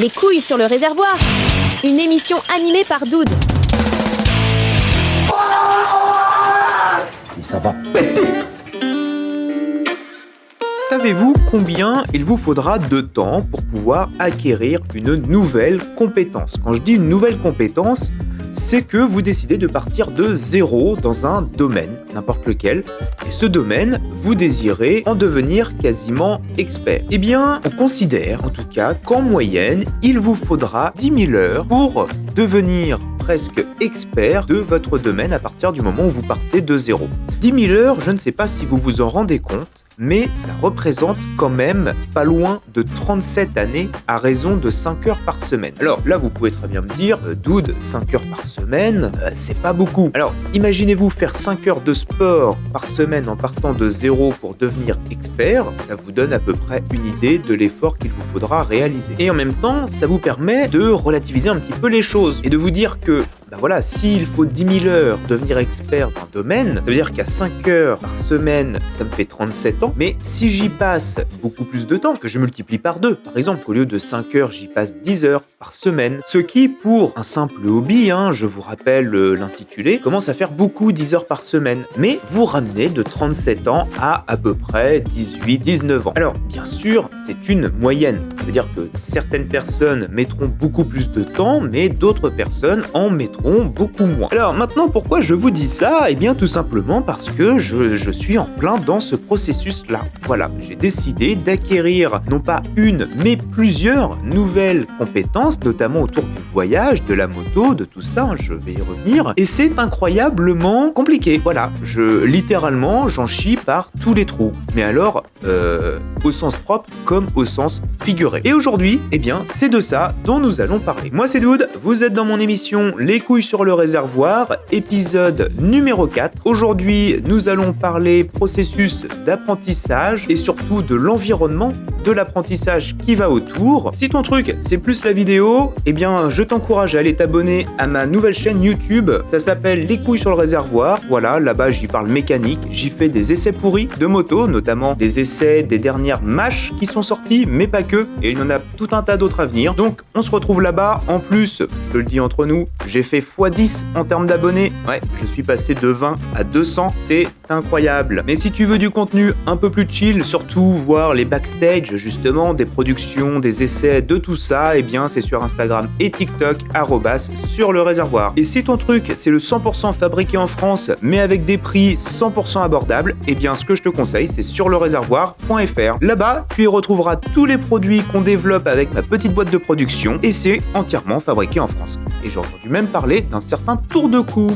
Les couilles sur le réservoir, une émission animée par Doud. Et ça va péter! Savez-vous combien il vous faudra de temps pour pouvoir acquérir une nouvelle compétence? Quand je dis une nouvelle compétence, c'est que vous décidez de partir de zéro dans un domaine, n'importe lequel, et ce domaine, vous désirez en devenir quasiment expert. Eh bien, on considère en tout cas qu'en moyenne, il vous faudra 10 000 heures pour devenir presque expert de votre domaine à partir du moment où vous partez de zéro. 10 000 heures, je ne sais pas si vous vous en rendez compte, mais ça représente quand même pas loin de 37 années à raison de 5 heures par semaine. Alors là, vous pouvez très bien me dire, Doud, 5 heures par semaine, c'est pas beaucoup. Alors, imaginez-vous faire 5 heures de sport par semaine en partant de zéro pour devenir expert, ça vous donne à peu près une idée de l'effort qu'il vous faudra réaliser. Et en même temps, ça vous permet de relativiser un petit peu les choses et de vous dire que voilà, s'il faut 10 000 heures devenir expert d'un domaine, ça veut dire qu'à 5 heures par semaine, ça me fait 37 ans. Mais si j'y passe beaucoup plus de temps, que je multiplie par 2, par exemple, qu'au lieu de 5 heures, j'y passe 10 heures par semaine, ce qui, pour un simple hobby, je vous rappelle l'intitulé, commence à faire beaucoup 10 heures par semaine. Mais vous ramenez de 37 ans à peu près 18, 19 ans. Alors, bien sûr, c'est une moyenne. Ça veut dire que certaines personnes mettront beaucoup plus de temps, mais d'autres personnes en mettront beaucoup moins. Alors maintenant, pourquoi je vous dis ça? Eh bien tout simplement parce que je suis en plein dans ce processus-là. Voilà, j'ai décidé d'acquérir non pas une, mais plusieurs nouvelles compétences, notamment autour du voyage, de la moto, de tout ça, je vais y revenir. Et c'est incroyablement compliqué. Voilà, littéralement, j'en chie par tous les trous. Mais alors, au sens propre comme au sens figuré. Et aujourd'hui, eh bien, c'est de ça dont nous allons parler. Moi c'est Doud, vous êtes dans mon émission Les couilles sur le réservoir, épisode numéro 4. Aujourd'hui, nous allons parler processus d'apprentissage et surtout de l'environnement de l'apprentissage qui va autour. Si ton truc, c'est plus la vidéo, eh bien, je t'encourage à aller t'abonner à ma nouvelle chaîne YouTube. Ça s'appelle Les couilles sur le réservoir. Voilà, là-bas, j'y parle mécanique. J'y fais des essais pourris de moto, notamment des essais des dernières MASH qui sont sorties, mais pas que. Et il y en a tout un tas d'autres à venir. Donc, on se retrouve là-bas. En plus, je te le dis entre nous, j'ai fait x10 en termes d'abonnés. Ouais, je suis passé de 20 à 200. C'est incroyable. Mais si tu veux du contenu un peu plus chill, surtout voir les backstage, justement, des productions, des essais, de tout ça, eh bien, c'est sur Instagram et TikTok, @sur le réservoir. Et si ton truc, c'est le 100% fabriqué en France, mais avec des prix 100% abordables, eh bien, ce que je te conseille, c'est sur lereservoir.fr. Là-bas, tu y retrouveras tous les produits qu'on développe avec ma petite boîte de production, et c'est entièrement fabriqué en France. Et j'ai entendu même parler d'un certain tour de cou.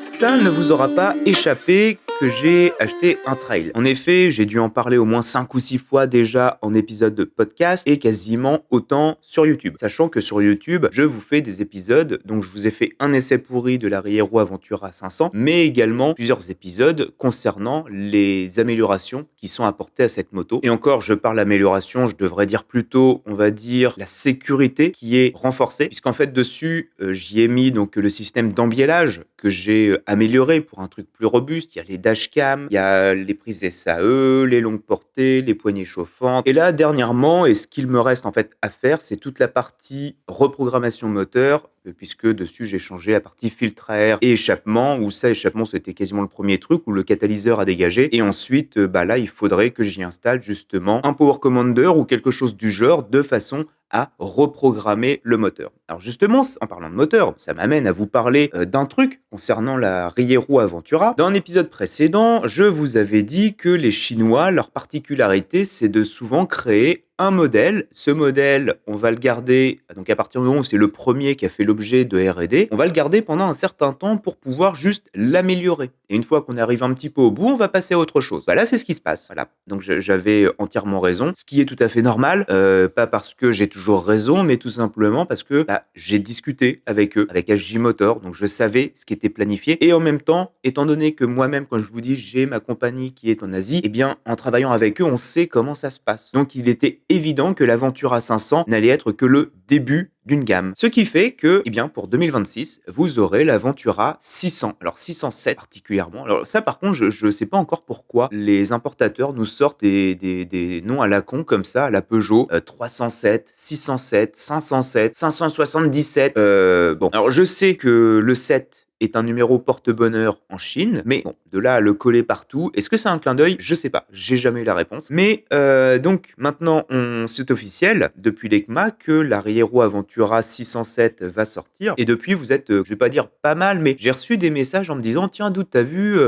Ça ne vous aura pas échappé que j'ai acheté un trail. En effet, j'ai dû en parler au moins 5 ou 6 fois déjà en épisode de podcast et quasiment autant sur YouTube. Sachant que sur YouTube, je vous fais des épisodes, donc je vous ai fait un essai pourri de la Riero Aventura 500, mais également plusieurs épisodes concernant les améliorations qui sont apportées à cette moto. Et encore, je parle amélioration, je devrais dire plutôt, on va dire, la sécurité qui est renforcée, puisqu'en fait dessus, j'y ai mis donc le système d'embiellage que j'ai amélioré pour un truc plus robuste. Il y a les dashcams, il y a les prises SAE, les longues portées, les poignées chauffantes. Et là, dernièrement, et ce qu'il me reste en fait à faire, c'est toute la partie reprogrammation moteur, puisque dessus j'ai changé la partie filtre à air et échappement, où ça, échappement, c'était quasiment le premier truc, où le catalyseur a dégagé. Et ensuite, là, il faudrait que j'y installe justement un power commander ou quelque chose du genre, de façon à reprogrammer le moteur. Alors justement, en parlant de moteur, ça m'amène à vous parler d'un truc concernant la Riero Aventura. Dans un épisode précédent, je vous avais dit que les Chinois, leur particularité, c'est de souvent créer un modèle. Ce modèle, on va le garder, donc à partir du moment où c'est le premier qui a fait l'objet de R&D, on va le garder pendant un certain temps pour pouvoir juste l'améliorer. Et une fois qu'on arrive un petit peu au bout, on va passer à autre chose. Là, c'est ce qui se passe. Voilà. Donc j'avais entièrement raison, ce qui est tout à fait normal, pas parce que j'ai toujours raison, mais tout simplement parce que j'ai discuté avec eux, avec HJ Motor, donc je savais ce qui était planifié. Et en même temps, étant donné que moi-même, quand je vous dis, j'ai ma compagnie qui est en Asie, eh bien, en travaillant avec eux, on sait comment ça se passe. Donc il était évident que l'Aventura 500 n'allait être que le début d'une gamme. Ce qui fait que, pour 2026, vous aurez l'Aventura 600. Alors 607 particulièrement. Alors ça par contre, je ne sais pas encore pourquoi les importateurs nous sortent des noms à la con comme ça, à la Peugeot, 307, 607, 507, 577. Bon, alors je sais que le 7 est un numéro porte-bonheur en Chine, mais bon, de là à le coller partout, est-ce que c'est un clin d'œil? Je sais pas, j'ai jamais eu la réponse. Mais donc maintenant, c'est officiel depuis l'ECMA que l'arrière-roue Aventura 607 va sortir. Et depuis, vous êtes, je vais pas dire pas mal, mais j'ai reçu des messages en me disant tiens, d'où t'as vu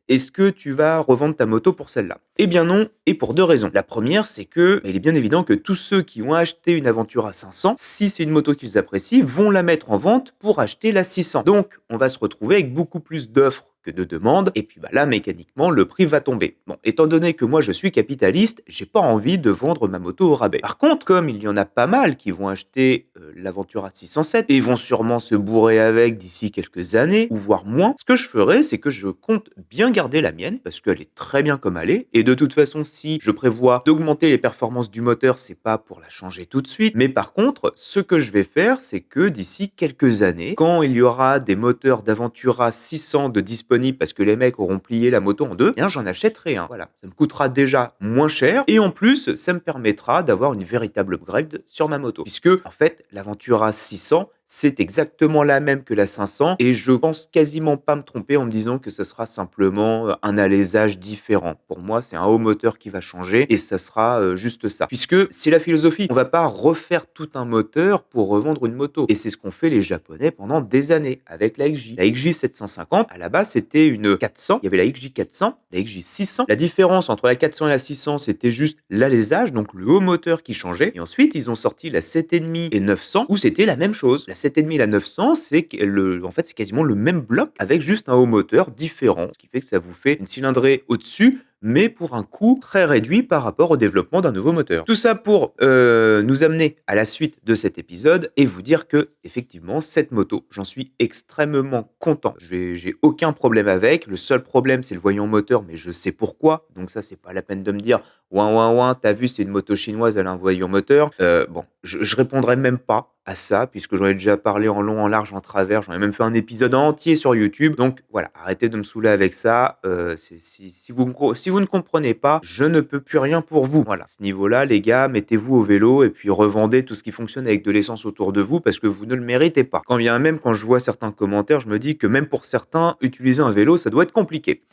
est-ce que tu vas revendre ta moto pour celle-là? Eh bien non, et pour deux raisons. La première, c'est que il est bien évident que tous ceux qui ont acheté une Aventura 500, si c'est une moto qu'ils apprécient, vont la mettre en vente pour acheter la 600. Donc, on va se retrouver avec beaucoup plus d'offres que de demandes, et puis là, mécaniquement, le prix va tomber. Bon, étant donné que moi, je suis capitaliste, j'ai pas envie de vendre ma moto au rabais. Par contre, comme il y en a pas mal qui vont acheter l'Aventura 607 et vont sûrement se bourrer avec d'ici quelques années, ou voire moins, ce que je ferai, c'est que je compte bien garder la mienne, parce qu'elle est très bien comme elle est, et de toute façon, si je prévois d'augmenter les performances du moteur, c'est pas pour la changer tout de suite, mais par contre, ce que je vais faire, c'est que d'ici quelques années, quand il y aura des moteurs d'Aventura 600 de disponibles, parce que les mecs auront plié la moto en deux, j'en achèterai un. Voilà, ça me coûtera déjà moins cher, et en plus, ça me permettra d'avoir une véritable upgrade sur ma moto, puisque en fait, l'Aventura 600, c'est exactement la même que la 500 et je pense quasiment pas me tromper en me disant que ce sera simplement un alésage différent. Pour moi, c'est un haut moteur qui va changer et ça sera juste ça. Puisque c'est la philosophie. On va pas refaire tout un moteur pour revendre une moto. Et c'est ce qu'ont fait les Japonais pendant des années avec la XJ. La XJ 750, à la base, c'était une 400. Il y avait la XJ 400, la XJ 600. La différence entre la 400 et la 600, c'était juste l'alésage, donc le haut moteur qui changeait. Et ensuite, ils ont sorti la 7,5 et 900 où c'était la même chose. La 7,5 et la 900, en fait, c'est quasiment le même bloc avec juste un haut moteur différent. Ce qui fait que ça vous fait une cylindrée au-dessus, mais pour un coût très réduit par rapport au développement d'un nouveau moteur. Tout ça pour nous amener à la suite de cet épisode et vous dire que, effectivement, cette moto, j'en suis extrêmement content. J'ai aucun problème avec. Le seul problème, c'est le voyant moteur, mais je sais pourquoi. Donc ça, c'est pas la peine de me dire ouin ouin ouin, t'as vu, c'est une moto chinoise, elle a un voyant moteur. Bon, je répondrai même pas à ça, puisque j'en ai déjà parlé en long, en large, en travers. J'en ai même fait un épisode entier sur YouTube. Donc voilà, arrêtez de me saouler avec ça. Si vous ne comprenez pas, je ne peux plus rien pour vous. Voilà, à ce niveau-là, les gars, mettez-vous au vélo et puis revendez tout ce qui fonctionne avec de l'essence autour de vous parce que vous ne le méritez pas. Quand bien même, quand je vois certains commentaires, je me dis que même pour certains, utiliser un vélo, ça doit être compliqué.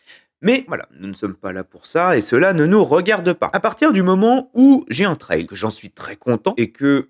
Mais voilà, nous ne sommes pas là pour ça et cela ne nous regarde pas. À partir du moment où j'ai un trail, que j'en suis très content et que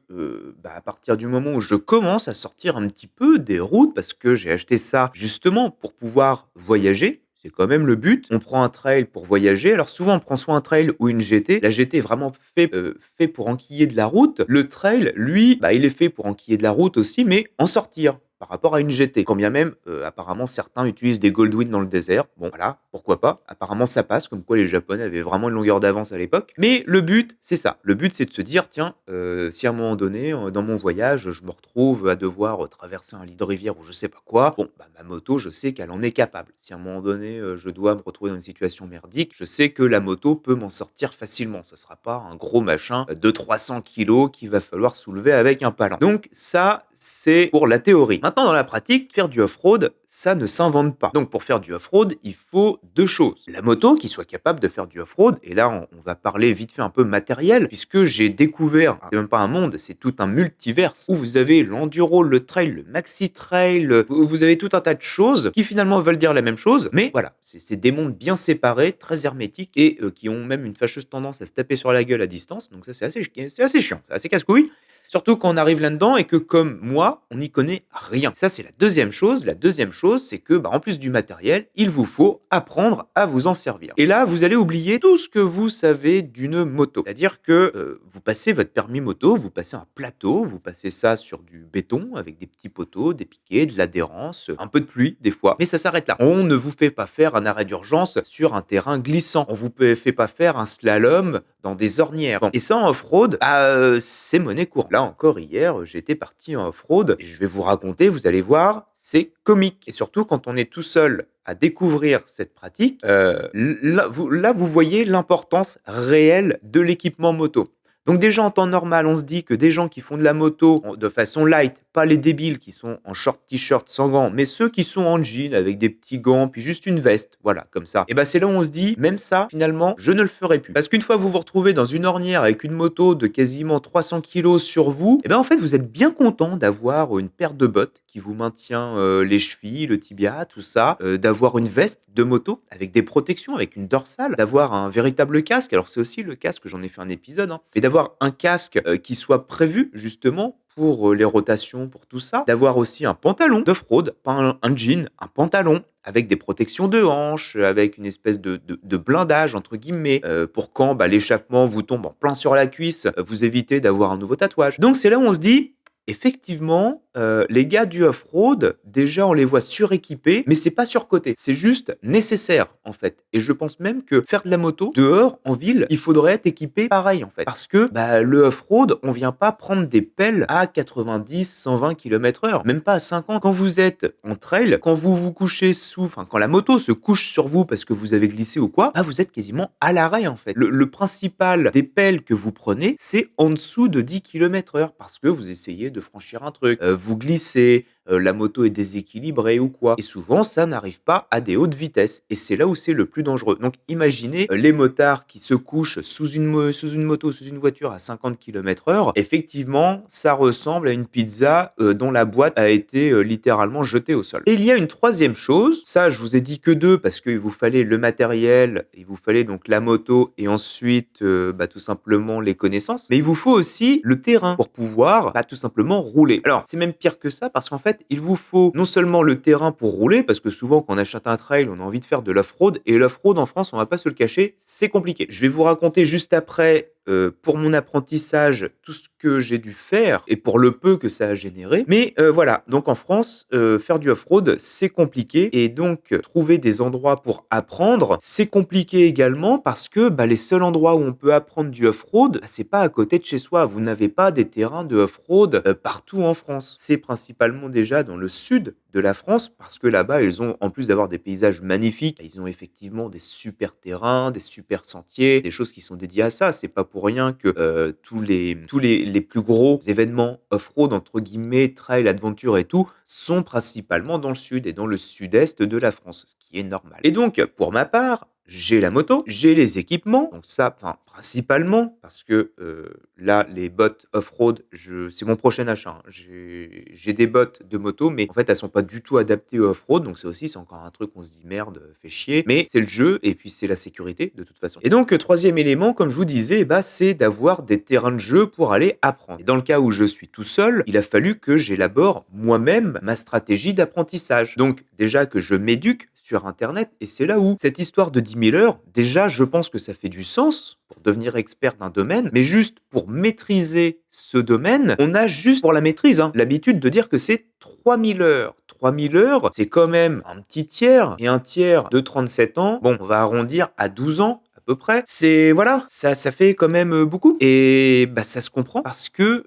à partir du moment où je commence à sortir un petit peu des routes parce que j'ai acheté ça justement pour pouvoir voyager. C'est quand même le but. On prend un trail pour voyager. Alors souvent, on prend soit un trail ou une GT. La GT est vraiment fait pour enquiller de la route. Le trail, lui, il est fait pour enquiller de la route aussi, mais en sortir par rapport à une GT. Quand bien même, apparemment, certains utilisent des Goldwing dans le désert. Bon, voilà, pourquoi pas. Apparemment, ça passe, comme quoi les Japonais avaient vraiment une longueur d'avance à l'époque. Mais le but, c'est ça. Le but, c'est de se dire, tiens, si à un moment donné, dans mon voyage, je me retrouve à devoir traverser un lit de rivière ou je sais pas quoi, bon, ma moto, je sais qu'elle en est capable. Si à un moment donné, je dois me retrouver dans une situation merdique, je sais que la moto peut m'en sortir facilement. Ce sera pas un gros machin de 300 kilos qu'il va falloir soulever avec un palan. Donc ça, c'est pour la théorie. Maintenant, dans la pratique, faire du off-road, ça ne s'invente pas. Donc, pour faire du off-road, il faut deux choses. La moto qui soit capable de faire du off-road. Et là, on va parler vite fait un peu matériel, puisque j'ai découvert, c'est même pas un monde, c'est tout un multiverse, où vous avez l'enduro, le trail, le maxi-trail, vous avez tout un tas de choses qui finalement veulent dire la même chose. Mais voilà, c'est des mondes bien séparés, très hermétiques, et qui ont même une fâcheuse tendance à se taper sur la gueule à distance. Donc ça, c'est assez chiant, c'est assez casse-couille. Surtout quand on arrive là-dedans et que, comme moi, on n'y connaît rien. Ça, c'est la deuxième chose. La deuxième chose, c'est que, en plus du matériel, il vous faut apprendre à vous en servir. Et là, vous allez oublier tout ce que vous savez d'une moto. C'est-à-dire que vous passez votre permis moto, vous passez un plateau, vous passez ça sur du béton avec des petits poteaux, des piquets, de l'adhérence, un peu de pluie des fois. Mais ça s'arrête là. On ne vous fait pas faire un arrêt d'urgence sur un terrain glissant. On vous fait pas faire un slalom dans des ornières. Bon. Et ça, en off-road, c'est monnaie courante. Là encore, hier, j'étais parti en off-road et je vais vous raconter, vous allez voir, c'est comique. Et surtout, quand on est tout seul à découvrir cette pratique, là, vous voyez l'importance réelle de l'équipement moto. Donc déjà en temps normal, on se dit que des gens qui font de la moto de façon light, pas les débiles qui sont en short t-shirt sans gants, mais ceux qui sont en jean avec des petits gants, puis juste une veste, voilà, comme ça. Et ben c'est là où on se dit, même ça, finalement, je ne le ferai plus. Parce qu'une fois que vous vous retrouvez dans une ornière avec une moto de quasiment 300 kilos sur vous, et ben en fait vous êtes bien content d'avoir une paire de bottes qui vous maintient les chevilles, le tibia, tout ça, d'avoir une veste de moto avec des protections, avec une dorsale, d'avoir un véritable casque. Alors c'est aussi le casque, j'en ai fait un épisode, hein, mais d'avoir un casque qui soit prévu justement pour les rotations, pour tout ça, d'avoir aussi un pantalon d'off-road, pas un jean, un pantalon avec des protections de hanches, avec une espèce de blindage entre guillemets, pour quand l'échappement vous tombe en plein sur la cuisse, vous évitez d'avoir un nouveau tatouage. Donc c'est là où on se dit, effectivement, les gars du off-road, déjà, on les voit suréquipés, mais c'est pas surcoté. C'est juste nécessaire, en fait. Et je pense même que faire de la moto dehors, en ville, il faudrait être équipé pareil, en fait. Parce que le off-road, on vient pas prendre des pelles à 90, 120 km/h, même pas à 50. Quand vous êtes en trail, quand vous vous couchez quand la moto se couche sur vous parce que vous avez glissé ou quoi, vous êtes quasiment à l'arrêt, en fait. Le principal des pelles que vous prenez, c'est en dessous de 10 km/h parce que vous essayez de franchir un truc, vous glissez, la moto est déséquilibrée ou quoi. Et souvent, ça n'arrive pas à des hautes vitesses. Et c'est là où c'est le plus dangereux. Donc imaginez les motards qui se couchent sous une moto, sous une voiture à 50 km/h. Effectivement, ça ressemble à une pizza dont la boîte a été littéralement jetée au sol. Et il y a une troisième chose. Ça, je vous ai dit que deux parce qu'il vous fallait le matériel, il vous fallait donc la moto et ensuite tout simplement les connaissances. Mais il vous faut aussi le terrain pour pouvoir tout simplement rouler. Alors, c'est même pire que ça parce qu'en fait, il vous faut non seulement le terrain pour rouler, parce que souvent quand on achète un trail, on a envie de faire de l'off-road, et l'off-road en France, on va pas se le cacher, c'est compliqué. Je vais vous raconter juste après, pour mon apprentissage, tout ce que j'ai dû faire, et pour le peu que ça a généré. Mais voilà, donc en France, faire du off-road, c'est compliqué, et donc trouver des endroits pour apprendre, c'est compliqué également, parce que les seuls endroits où on peut apprendre du off-road, c'est pas à côté de chez soi. Vous n'avez pas des terrains de off-road partout en France. C'est principalement déjà dans le sud de la France, parce que là-bas, ils ont, en plus d'avoir des paysages magnifiques, ils ont effectivement des super terrains, des super sentiers, des choses qui sont dédiées à ça. C'est pas pour rien que tous les plus gros événements off-road, entre guillemets, trail, adventure et tout, sont principalement dans le sud et dans le sud-est de la France, ce qui est normal. Et donc, pour ma part, j'ai la moto, j'ai les équipements, donc ça, principalement, parce que là, les bottes off-road, c'est mon prochain achat, hein. J'ai des bottes de moto, mais en fait, elles sont pas du tout adaptées au off-road, donc c'est encore un truc, on se dit merde, fait chier, mais c'est le jeu, et puis c'est la sécurité, de toute façon. Et donc, troisième élément, comme je vous disais, c'est d'avoir des terrains de jeu pour aller apprendre. Et dans le cas où je suis tout seul, il a fallu que j'élabore moi-même ma stratégie d'apprentissage. Donc, déjà que je m'éduque sur internet, et c'est là où cette histoire de 10 000 heures, déjà je pense que ça fait du sens pour devenir expert d'un domaine, mais juste pour maîtriser ce domaine, on a juste pour la maîtrise l'habitude de dire que c'est 3000 heures. 3000 heures, c'est quand même un petit tiers, et un tiers de 37 ans, bon, on va arrondir à 12 ans, à peu près. C'est voilà, ça fait quand même beaucoup. Et ça se comprend parce que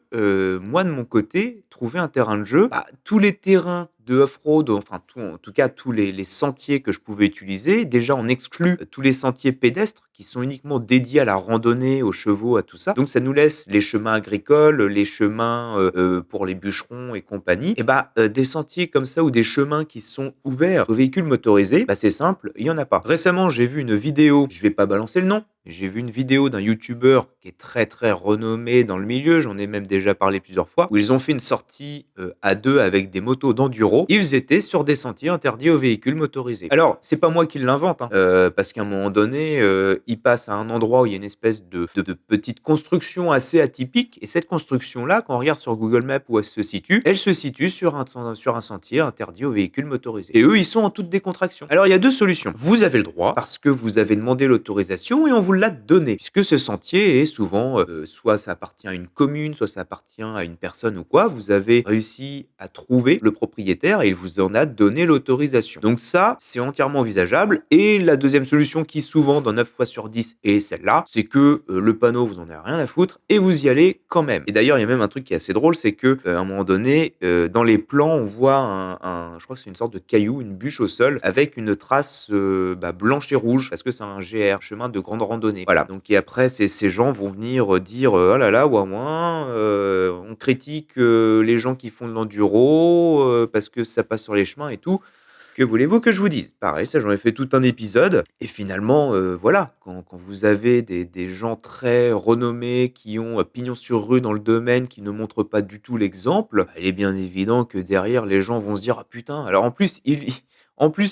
moi de mon côté, trouver un terrain de jeu, tous les terrains de off-road, enfin en tout cas tous les sentiers que je pouvais utiliser, déjà on exclut tous les sentiers pédestres qui sont uniquement dédiés à la randonnée, aux chevaux, à tout ça. Donc ça nous laisse les chemins agricoles, les chemins pour les bûcherons et compagnie. Et des sentiers comme ça ou des chemins qui sont ouverts aux véhicules motorisés, c'est simple, il y en a pas. Récemment, j'ai vu une vidéo, je vais pas balancer le nom, j'ai vu une vidéo d'un youtubeur qui est très très renommé dans le milieu, j'en ai même déjà parlé plusieurs fois, où ils ont fait une sortie à deux avec des motos d'enduro. Ils étaient sur des sentiers interdits aux véhicules motorisés. Alors, c'est pas moi qui l'invente, parce qu'à un moment donné, ils passent à un endroit où il y a une espèce de petite construction assez atypique, et cette construction-là, quand on regarde sur Google Maps où elle se situe sur un sentier interdit aux véhicules motorisés. Et eux, ils sont en toute décontraction. Alors, il y a deux solutions. Vous avez le droit, parce que vous avez demandé l'autorisation, et on vous l'a donné, puisque ce sentier est souvent, soit ça appartient à une commune, soit ça appartient à une personne ou quoi. Vous avez réussi à trouver le propriétaire propriétaire et il vous en a donné l'autorisation. Donc ça, c'est entièrement envisageable. Et la deuxième solution qui souvent, dans 9 fois sur 10, est celle-là, c'est que le panneau, vous en avez rien à foutre et vous y allez quand même. Et d'ailleurs, il y a même un truc qui est assez drôle, c'est que à un moment donné, dans les plans, on voit je crois que c'est une sorte de caillou, une bûche au sol, avec une trace blanche et rouge, parce que c'est un GR, chemin de grande randonnée. Voilà. Donc et après, ces gens vont venir dire oh là là, ouin, on critique les gens qui font de l'enduro parce que ça passe sur les chemins et tout. Que voulez-vous que je vous dise? Pareil, ça j'en ai fait tout un épisode et finalement, voilà, quand vous avez des gens très renommés qui ont pignon sur rue dans le domaine, qui ne montrent pas du tout l'exemple, il est bien évident que derrière les gens vont se dire: «Ah putain!» alors en plus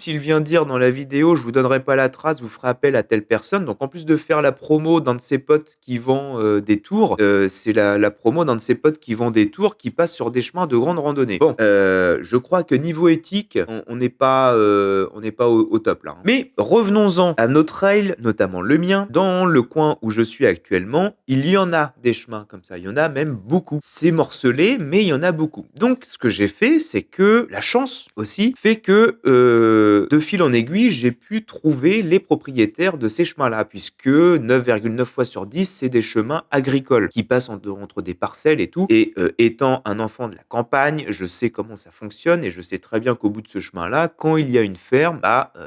il vient dire dans la vidéo: «Je vous donnerai pas la trace, vous ferez appel à telle personne», donc en plus de faire la promo d'un de ses potes qui vend, des tours, c'est la promo d'un de ses potes qui vend des tours qui passent sur des chemins de grande randonnée. Bon, je crois que niveau éthique, on n'est pas, au top là, hein. Mais revenons-en à nos trails, notamment le mien. Dans le coin où je suis actuellement, il y en a des chemins comme ça, il y en a même beaucoup. C'est morcelé, mais il y en a beaucoup. Donc ce que j'ai fait, c'est que la chance aussi fait que, de fil en aiguille, j'ai pu trouver les propriétaires de ces chemins-là, puisque 9,9 fois sur 10, c'est des chemins agricoles qui passent entre des parcelles et tout. Et étant un enfant de la campagne, je sais comment ça fonctionne et je sais très bien qu'au bout de ce chemin-là, quand il y a une ferme,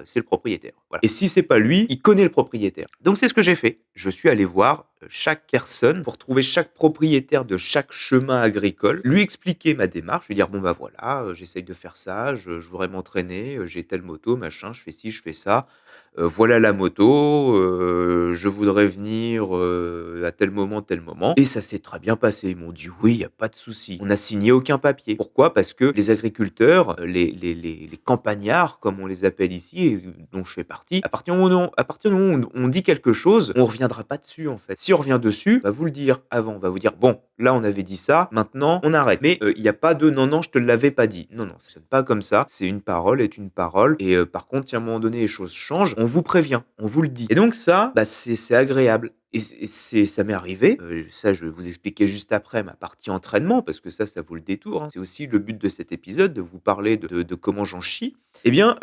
c'est le propriétaire. Voilà. Et si c'est pas lui, il connaît le propriétaire. Donc c'est ce que j'ai fait. Je suis allé voir chaque personne pour trouver chaque propriétaire de chaque chemin agricole, lui expliquer ma démarche, lui dire bon bah voilà, j'essaye de faire ça, je voudrais m'entraîner, j'ai telle moto, machin, je fais ci, je fais ça. Voilà la moto, je voudrais venir à tel moment, tel moment. Et ça s'est très bien passé. Ils m'ont dit oui, il n'y a pas de souci. On n'a signé aucun papier. Pourquoi? Parce que les agriculteurs, les campagnards, comme on les appelle ici, et dont je fais partie, à partir du moment où on dit quelque chose, on ne reviendra pas dessus en fait. Si on revient dessus, on va vous le dire avant. On va vous dire bon, là on avait dit ça, maintenant on arrête. Mais il n'y a pas de non, non, je te l'avais pas dit. Non, non, ça ne pas comme ça. C'est une parole est une parole. Et par contre, si à un moment donné les choses changent, on vous prévient, on vous le dit. Et donc ça, c'est agréable. Ça m'est arrivé, ça je vais vous expliquer juste après ma partie entraînement, parce que ça vaut le détour, hein. C'est aussi le but de cet épisode, de vous parler de comment j'en chie. Eh bien,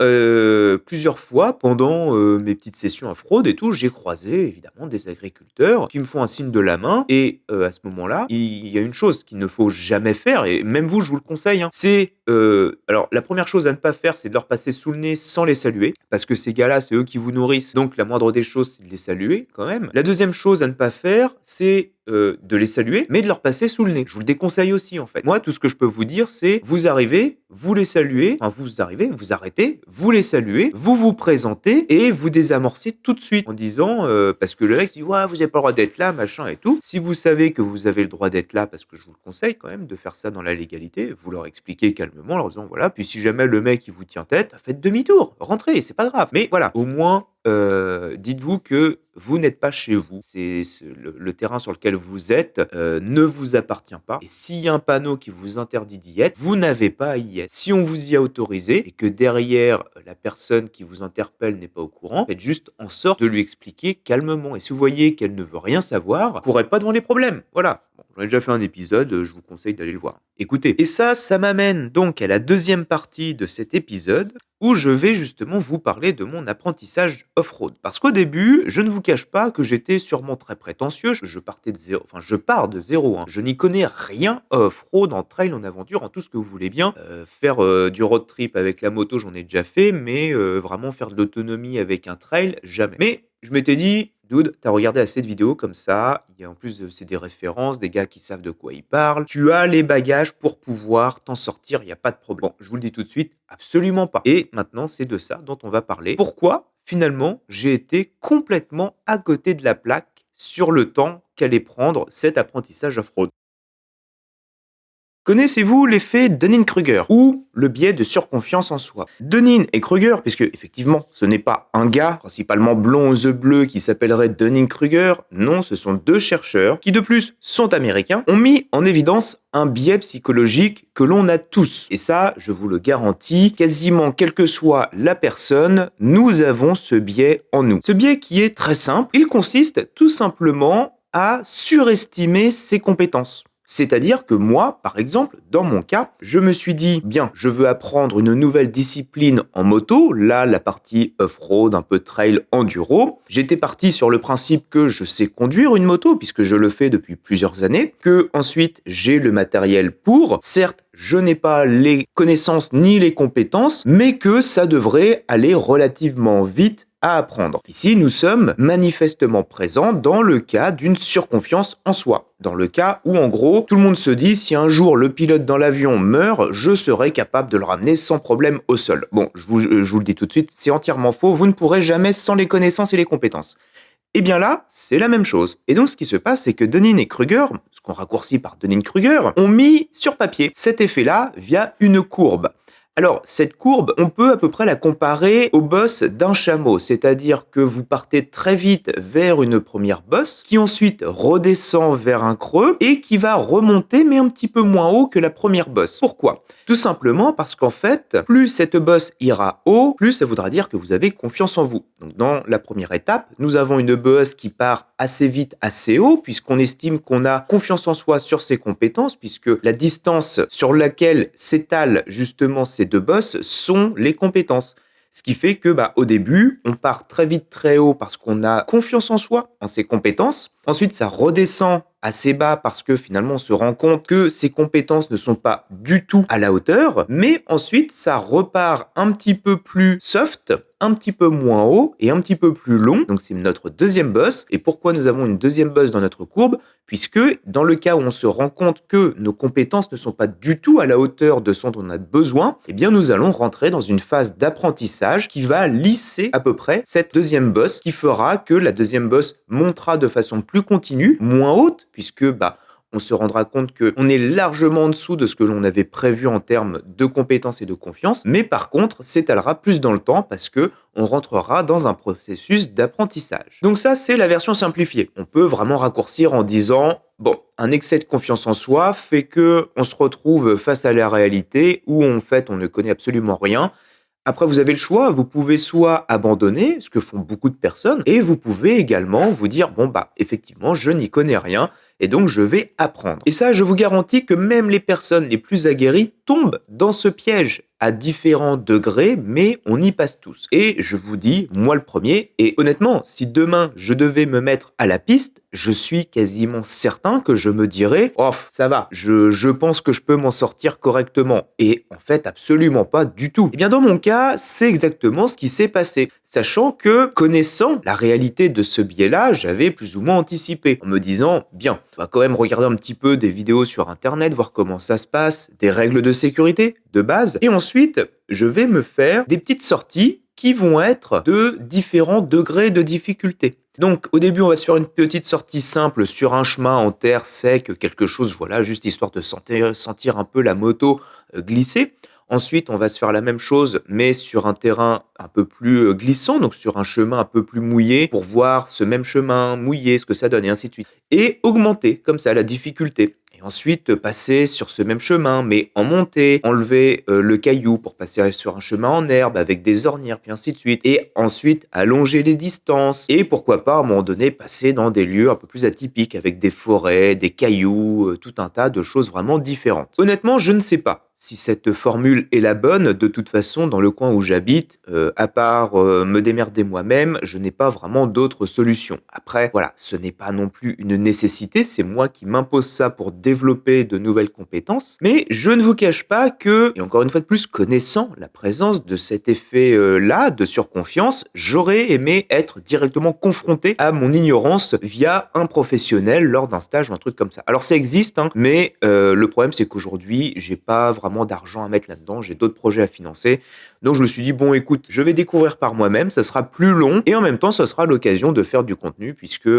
plusieurs fois pendant mes petites sessions à fraude et tout, j'ai croisé évidemment des agriculteurs qui me font un signe de la main et à ce moment-là, il y a une chose qu'il ne faut jamais faire et même vous, je vous le conseille, hein, c'est, alors la première chose à ne pas faire, c'est de leur passer sous le nez sans les saluer, parce que ces gars-là, c'est eux qui vous nourrissent, donc la moindre des choses, c'est de les saluer quand même. La deuxième chose à ne pas faire, c'est de les saluer, mais de leur passer sous le nez. Je vous le déconseille aussi en fait. Moi, tout ce que je peux vous dire, c'est vous arrivez, vous les saluez, enfin vous arrivez, vous arrêtez, vous les saluez, vous vous présentez et vous désamorcez tout de suite en disant, parce que le mec dit ouais, vous n'avez pas le droit d'être là, machin et tout. Si vous savez que vous avez le droit d'être là, parce que je vous le conseille quand même de faire ça dans la légalité, vous leur expliquez calmement, en leur disant voilà. Puis si jamais le mec il vous tient tête, faites demi-tour, rentrez, c'est pas grave. Mais voilà, au moins dites-vous que vous n'êtes pas chez vous. Le terrain sur lequel vous êtes ne vous appartient pas. Et s'il y a un panneau qui vous interdit d'y être, vous n'avez pas à y être. Si on vous y a autorisé et que derrière la personne qui vous interpelle n'est pas au courant, faites juste en sorte de lui expliquer calmement. Et si vous voyez qu'elle ne veut rien savoir, vous ne courez pas devant les problèmes. Voilà. Bon, j'en ai déjà fait un épisode, je vous conseille d'aller le voir. Écoutez. Et ça m'amène donc à la deuxième partie de cet épisode où je vais justement vous parler de mon apprentissage off-road. Parce qu'au début, je ne vous cache pas que j'étais sûrement très prétentieux. Je pars de zéro. Hein. Je n'y connais rien off-road, en trail, en aventure, en tout ce que vous voulez bien. Faire du road trip avec la moto, j'en ai déjà fait, mais vraiment faire de l'autonomie avec un trail, jamais. Mais je m'étais dit, dude, t'as regardé assez de vidéos comme ça, il y a en plus c'est des références, des gars qui savent de quoi ils parlent, tu as les bagages pour pouvoir t'en sortir, il n'y a pas de problème. Bon, je vous le dis tout de suite, absolument pas. Et maintenant, c'est de ça dont on va parler. Pourquoi, finalement, j'ai été complètement à côté de la plaque sur le temps qu'allait prendre cet apprentissage off-road. Connaissez-vous l'effet Dunning-Kruger ou le biais de surconfiance en soi? Dunning et Kruger, puisque effectivement ce n'est pas un gars, principalement blond aux yeux bleus, qui s'appellerait Dunning-Kruger, non, ce sont deux chercheurs qui de plus sont américains, ont mis en évidence un biais psychologique que l'on a tous. Et ça, je vous le garantis, quasiment quelle que soit la personne, nous avons ce biais en nous. Ce biais qui est très simple, il consiste tout simplement à surestimer ses compétences. C'est-à-dire que moi, par exemple, dans mon cas, je me suis dit, bien, je veux apprendre une nouvelle discipline en moto, là, la partie off-road, un peu trail enduro. J'étais parti sur le principe que je sais conduire une moto, puisque je le fais depuis plusieurs années, que ensuite j'ai le matériel pour. Certes, je n'ai pas les connaissances ni les compétences, mais que ça devrait aller relativement vite à apprendre. Ici, nous sommes manifestement présents dans le cas d'une surconfiance en soi. Dans le cas où, en gros, tout le monde se dit si un jour le pilote dans l'avion meurt, je serai capable de le ramener sans problème au sol. Bon, je vous le dis tout de suite, c'est entièrement faux. Vous ne pourrez jamais sans les connaissances et les compétences. Et bien là, c'est la même chose. Et donc, ce qui se passe, c'est que Dunning et Kruger, ce qu'on raccourcit par Dunning-Kruger, ont mis sur papier cet effet-là via une courbe. Alors, cette courbe, on peut à peu près la comparer aux bosses d'un chameau, c'est-à-dire que vous partez très vite vers une première bosse, qui ensuite redescend vers un creux et qui va remonter, mais un petit peu moins haut que la première bosse. Pourquoi ? Tout simplement parce qu'en fait, plus cette bosse ira haut, plus ça voudra dire que vous avez confiance en vous. Donc, dans la première étape, nous avons une bosse qui part assez vite, assez haut, puisqu'on estime qu'on a confiance en soi sur ses compétences, puisque la distance sur laquelle s'étalent justement ces deux bosses sont les compétences. Ce qui fait que, au début, on part très vite, très haut parce qu'on a confiance en soi, en ses compétences. Ensuite, ça redescend assez bas parce que finalement, on se rend compte que ses compétences ne sont pas du tout à la hauteur. Mais ensuite, ça repart un petit peu plus soft, un petit peu moins haut et un petit peu plus long. Donc, c'est notre deuxième bosse. Et pourquoi nous avons une deuxième bosse dans notre courbe ? Puisque dans le cas où on se rend compte que nos compétences ne sont pas du tout à la hauteur de ce dont on a besoin, eh bien nous allons rentrer dans une phase d'apprentissage qui va lisser à peu près cette deuxième bosse, qui fera que la deuxième bosse montera de façon plus continue, moins haute, puisque on se rendra compte qu'on est largement en dessous de ce que l'on avait prévu en termes de compétences et de confiance, mais par contre s'étalera plus dans le temps parce que on rentrera dans un processus d'apprentissage. Donc ça, c'est la version simplifiée. On peut vraiment raccourcir en disant, un excès de confiance en soi fait que on se retrouve face à la réalité où en fait on ne connaît absolument rien. Après, vous avez le choix, vous pouvez soit abandonner, ce que font beaucoup de personnes, et vous pouvez également vous dire, effectivement, je n'y connais rien, et donc je vais apprendre. Et ça, je vous garantis que même les personnes les plus aguerries tombent dans ce piège à différents degrés, mais on y passe tous. Et je vous dis, moi le premier, et honnêtement, si demain je devais me mettre à la piste, je suis quasiment certain que je me dirais « Oh, ça va, je pense que je peux m'en sortir correctement. » Et en fait, absolument pas du tout. Et bien dans mon cas, c'est exactement ce qui s'est passé. Sachant que, connaissant la réalité de ce biais-là, j'avais plus ou moins anticipé, en me disant, bien, on va quand même regarder un petit peu des vidéos sur Internet, voir comment ça se passe, des règles de sécurité de base, et ensuite, je vais me faire des petites sorties qui vont être de différents degrés de difficulté. Donc, au début, on va se faire une petite sortie simple sur un chemin en terre sec, quelque chose, juste histoire de sentir un peu la moto glisser. Ensuite, on va se faire la même chose, mais sur un terrain un peu plus glissant, donc sur un chemin un peu plus mouillé, pour voir ce même chemin mouillé, ce que ça donne, et ainsi de suite. Et augmenter, comme ça, la difficulté. Et ensuite, passer sur ce même chemin, mais en montée, enlever le caillou pour passer sur un chemin en herbe avec des ornières, puis ainsi de suite. Et ensuite, allonger les distances. Et pourquoi pas, à un moment donné, passer dans des lieux un peu plus atypiques, avec des forêts, des cailloux, tout un tas de choses vraiment différentes. Honnêtement, je ne sais pas si cette formule est la bonne. De toute façon, dans le coin où j'habite, à part me démerder moi-même, je n'ai pas vraiment d'autres solutions. Après, voilà, ce n'est pas non plus une nécessité, c'est moi qui m'impose ça pour développer de nouvelles compétences. Mais je ne vous cache pas que, et encore une fois de plus, connaissant la présence de cet effet-là, de surconfiance, j'aurais aimé être directement confronté à mon ignorance via un professionnel lors d'un stage ou un truc comme ça. Alors ça existe, mais le problème c'est qu'aujourd'hui, j'ai pas vraiment d'argent à mettre là-dedans, j'ai d'autres projets à financer. Donc je me suis dit, écoute, je vais découvrir par moi-même, ça sera plus long et en même temps, ça sera l'occasion de faire du contenu puisque,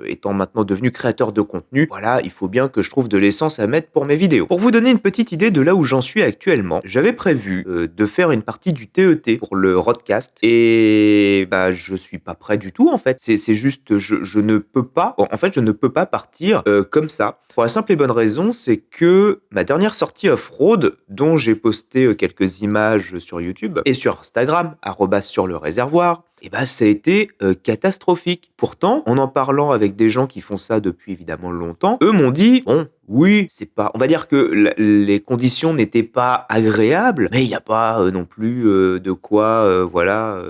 étant maintenant devenu créateur de contenu, voilà, il faut bien que je trouve de l'essence à mettre pour mes vidéos. Pour vous donner une petite idée de là où j'en suis actuellement, j'avais prévu de faire une partie du TET pour le Roadcast et je suis pas prêt du tout en fait. C'est juste, je ne peux pas, je ne peux pas partir comme ça. Pour la simple et bonne raison, c'est que ma dernière sortie off-road, dont j'ai posté quelques images sur YouTube, YouTube et sur Instagram, sur le réservoir, et bah, ça a été catastrophique. Pourtant, en parlant avec des gens qui font ça depuis évidemment longtemps, eux m'ont dit, bon, oui, c'est pas, on va dire que les conditions n'étaient pas agréables, mais il n'y a pas non plus de quoi,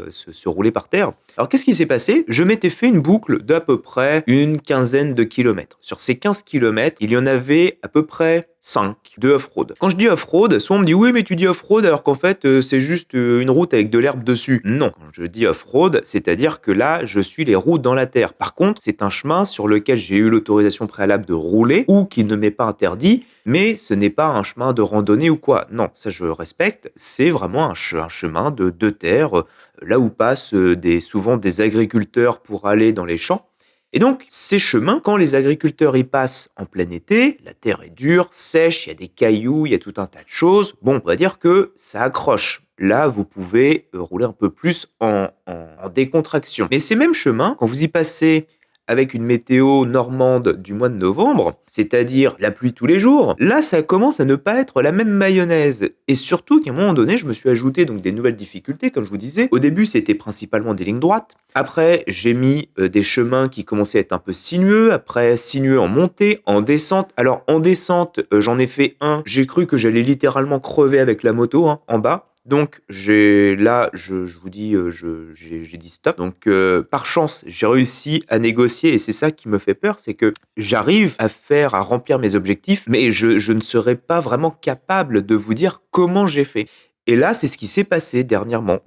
se rouler par terre. Alors qu'est-ce qui s'est passé? Je m'étais fait une boucle d'à peu près une quinzaine de kilomètres. Sur ces 15 kilomètres, il y en avait à peu près 5 de off-road. Quand je dis off-road, souvent on me dit oui mais tu dis off-road alors qu'en fait c'est juste une route avec de l'herbe dessus. Non, quand je dis off-road, c'est-à-dire que là je suis les roues dans la terre. Par contre, c'est un chemin sur lequel j'ai eu l'autorisation préalable de rouler ou qui ne m'est pas interdit, mais ce n'est pas un chemin de randonnée ou quoi. Non, ça je respecte, c'est vraiment un chemin de terre, là où passent souvent des agriculteurs pour aller dans les champs. Et donc, ces chemins, quand les agriculteurs y passent en plein été, la terre est dure, sèche, il y a des cailloux, il y a tout un tas de choses. Bon, on va dire que ça accroche. Là, vous pouvez rouler un peu plus en décontraction. Mais ces mêmes chemins, quand vous y passez avec une météo normande du mois de novembre, c'est-à-dire la pluie tous les jours, là, ça commence à ne pas être la même mayonnaise. Et surtout qu'à un moment donné, je me suis ajouté donc des nouvelles difficultés, comme je vous disais. Au début, c'était principalement des lignes droites. Après, j'ai mis des chemins qui commençaient à être un peu sinueux. Après, sinueux en montée, en descente. Alors, en descente, j'en ai fait un. J'ai cru que j'allais littéralement crever avec la moto en bas. Donc je vous dis, j'ai dit stop. Donc par chance, j'ai réussi à négocier et c'est ça qui me fait peur, c'est que j'arrive à remplir mes objectifs, mais je ne serai pas vraiment capable de vous dire comment j'ai fait. Et là, c'est ce qui s'est passé dernièrement.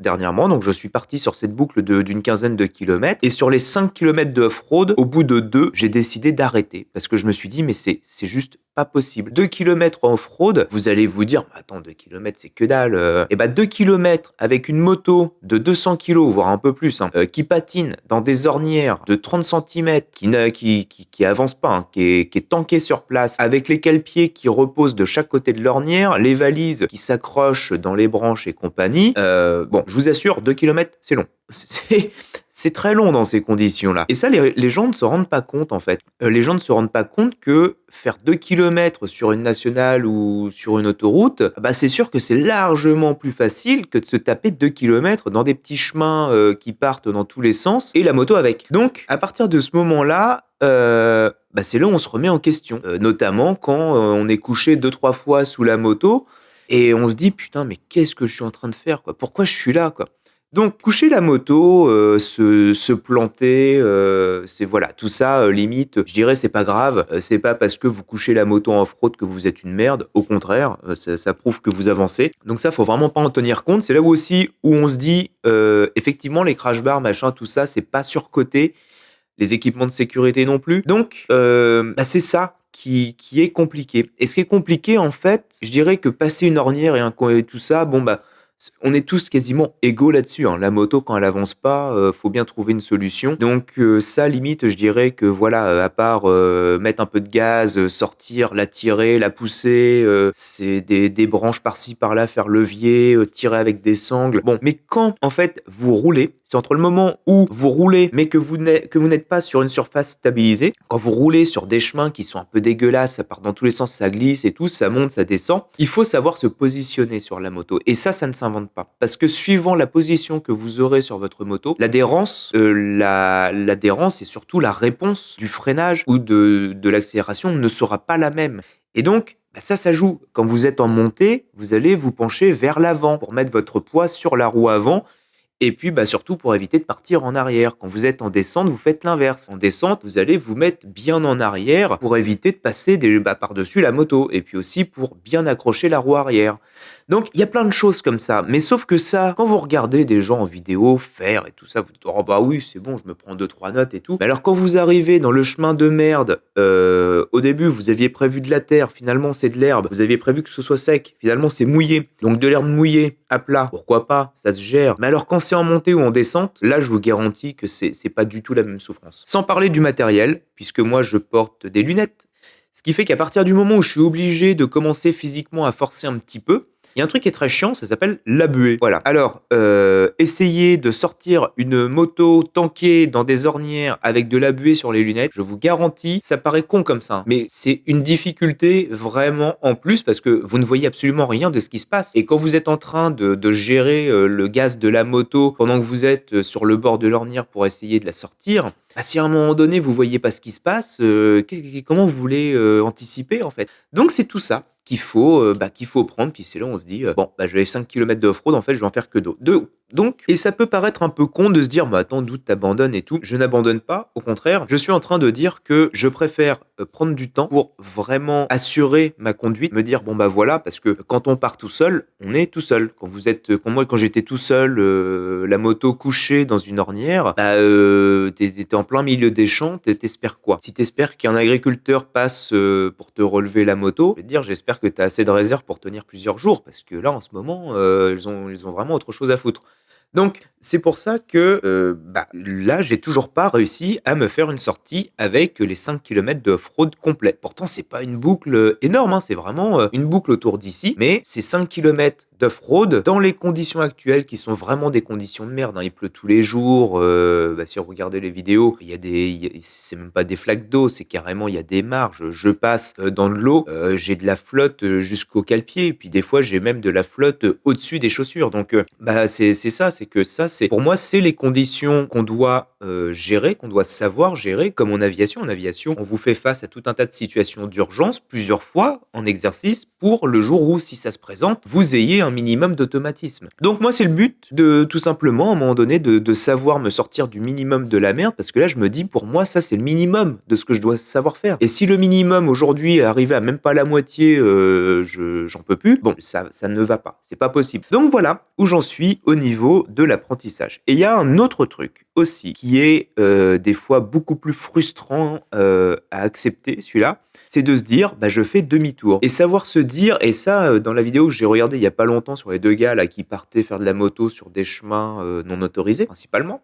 Donc je suis parti sur cette boucle d'une quinzaine de kilomètres et sur les 5 kilomètres de off-road, au bout de 2, j'ai décidé d'arrêter parce que je me suis dit mais c'est juste pas possible. 2 kilomètres en off-road, vous allez vous dire attends 2 kilomètres c'est que dalle. Et bah 2 kilomètres avec une moto de 200 kilos, voire un peu plus, qui patine dans des ornières de 30 centimètres, qui avance pas, qui est tankée sur place, avec les cale-pieds qui reposent de chaque côté de l'ornière, les valises qui s'accrochent dans les branches et compagnie. Bon, je vous assure, 2 kilomètres, c'est long. C'est très long dans ces conditions-là. Et ça, les gens ne se rendent pas compte, en fait. Les gens ne se rendent pas compte que faire 2 kilomètres sur une nationale ou sur une autoroute, bah c'est sûr que c'est largement plus facile que de se taper 2 kilomètres dans des petits chemins qui partent dans tous les sens et la moto avec. Donc, à partir de ce moment-là, bah c'est là où on se remet en question. Notamment quand on est couché 2-3 fois sous la moto et on se dit putain mais qu'est-ce que je suis en train de faire quoi? Pourquoi je suis là quoi? Donc coucher la moto, se planter, c'est voilà, tout ça, limite, je dirais c'est pas grave, c'est pas parce que vous couchez la moto en off-road que vous êtes une merde, au contraire, ça prouve que vous avancez. Donc ça, faut vraiment pas en tenir compte. C'est là aussi où on se dit, effectivement les crash bars, machin, tout ça, c'est pas surcoté, les équipements de sécurité non plus. Donc bah, c'est ça qui est compliqué. Et ce qui est compliqué en fait, je dirais que passer une ornière et tout ça, bon bah on est tous quasiment égaux là-dessus, La moto, quand elle avance pas, faut bien trouver une solution. Donc ça, limite, je dirais que voilà, à part mettre un peu de gaz, sortir, la tirer, la pousser, c'est des branches par-ci par-là, faire levier, tirer avec des sangles. Bon, mais quand en fait vous roulez, c'est entre le moment où vous roulez, mais que vous n'êtes pas sur une surface stabilisée. Quand vous roulez sur des chemins qui sont un peu dégueulasses, ça part dans tous les sens, ça glisse et tout, ça monte, ça descend. Il faut savoir se positionner sur la moto. Et ça ne s'invente pas. Parce que suivant la position que vous aurez sur votre moto, l'adhérence et surtout la réponse du freinage ou de l'accélération ne sera pas la même. Et donc, bah ça joue. Quand vous êtes en montée, vous allez vous pencher vers l'avant pour mettre votre poids sur la roue avant. Et puis, bah, surtout pour éviter de partir en arrière. Quand vous êtes en descente, vous faites l'inverse. En descente, vous allez vous mettre bien en arrière pour éviter de passer par-dessus la moto. Et puis aussi pour bien accrocher la roue arrière. Donc, il y a plein de choses comme ça. Mais sauf que ça, quand vous regardez des gens en vidéo faire et tout ça, vous dites, oh bah oui, c'est bon, je me prends 2-3 notes et tout. Mais alors, quand vous arrivez dans le chemin de merde, au début, vous aviez prévu de la terre, finalement, c'est de l'herbe. Vous aviez prévu que ce soit sec, finalement, c'est mouillé. Donc, de l'herbe mouillée à plat, pourquoi pas, ça se gère. Mais alors, quand c'est en montée ou en descente, là, je vous garantis que c'est pas du tout la même souffrance. Sans parler du matériel, puisque moi, je porte des lunettes. Ce qui fait qu'à partir du moment où je suis obligé de commencer physiquement à forcer un petit peu, Il y a un truc qui est très chiant, ça s'appelle la buée. Voilà. Alors, essayer de sortir une moto tankée dans des ornières avec de la buée sur les lunettes, je vous garantis, ça paraît con comme ça, hein, mais c'est une difficulté vraiment en plus parce que vous ne voyez absolument rien de ce qui se passe. Et quand vous êtes en train de gérer le gaz de la moto pendant que vous êtes sur le bord de l'ornière pour essayer de la sortir, bah, si à un moment donné vous voyez pas ce qui se passe, comment vous voulez anticiper en fait? Donc c'est tout ça qu'il faut prendre, puis c'est là où on se dit, «Bon, bah, je vais 5 kilomètres de off-road, en fait, je vais en faire que donc et ça peut paraître un peu con de se dire: «Mais attends, d'où tu abandonnes et tout». Je n'abandonne pas, au contraire, je suis en train de dire que je préfère, prendre du temps pour vraiment assurer ma conduite, me dire: «Bon, bah, voilà», parce que quand on part tout seul, on est tout seul. Quand moi, quand j'étais tout seul, la moto couchée dans une ornière, bah, tu en plein milieu des champs, tu espères quoi? Si tu espères qu'un agriculteur passe, pour te relever la moto, je vais te dire: «J'espère que tu as assez de réserve pour tenir plusieurs jours», parce que là, en ce moment, ils ont vraiment autre chose à foutre. Donc, c'est pour ça que, bah, là, j'ai toujours pas réussi à me faire une sortie avec les 5 kilomètres de off-road complet. Pourtant, c'est pas une boucle, énorme, hein, c'est vraiment, une boucle autour d'ici, mais c'est 5 kilomètres d'off-road dans les conditions actuelles qui sont vraiment des conditions de merde, hein. Il pleut tous les jours, bah, si vous regardez les vidéos, il y a c'est même pas des flaques d'eau, c'est carrément il y a des marges. Je passe, dans de l'eau, j'ai de la flotte, jusqu'au cale-pied et puis des fois j'ai même de la flotte, au-dessus des chaussures donc bah, c'est ça, c'est que ça, c'est pour moi, c'est les conditions qu'on doit, gérer, qu'on doit savoir gérer comme en aviation. En aviation, on vous fait face à tout un tas de situations d'urgence plusieurs fois en exercice pour le jour où, si ça se présente, vous ayez un minimum d'automatisme. Donc moi, c'est le but de tout simplement, à un moment donné, de savoir me sortir du minimum de la merde parce que là, je me dis, pour moi, ça, c'est le minimum de ce que je dois savoir faire. Et si le minimum aujourd'hui est arrivé à même pas la moitié, j'en peux plus, bon, ça ne va pas. C'est pas possible. Donc voilà où j'en suis au niveau de l'apprentissage. Et il y a un autre truc aussi qui est des fois beaucoup plus frustrant à accepter, celui-là, c'est de se dire, bah, je fais demi-tour. Et savoir se dire, et ça, dans la vidéo que j'ai regardée il y a pas longtemps sur les deux gars là qui partaient faire de la moto sur des chemins non autorisés, principalement.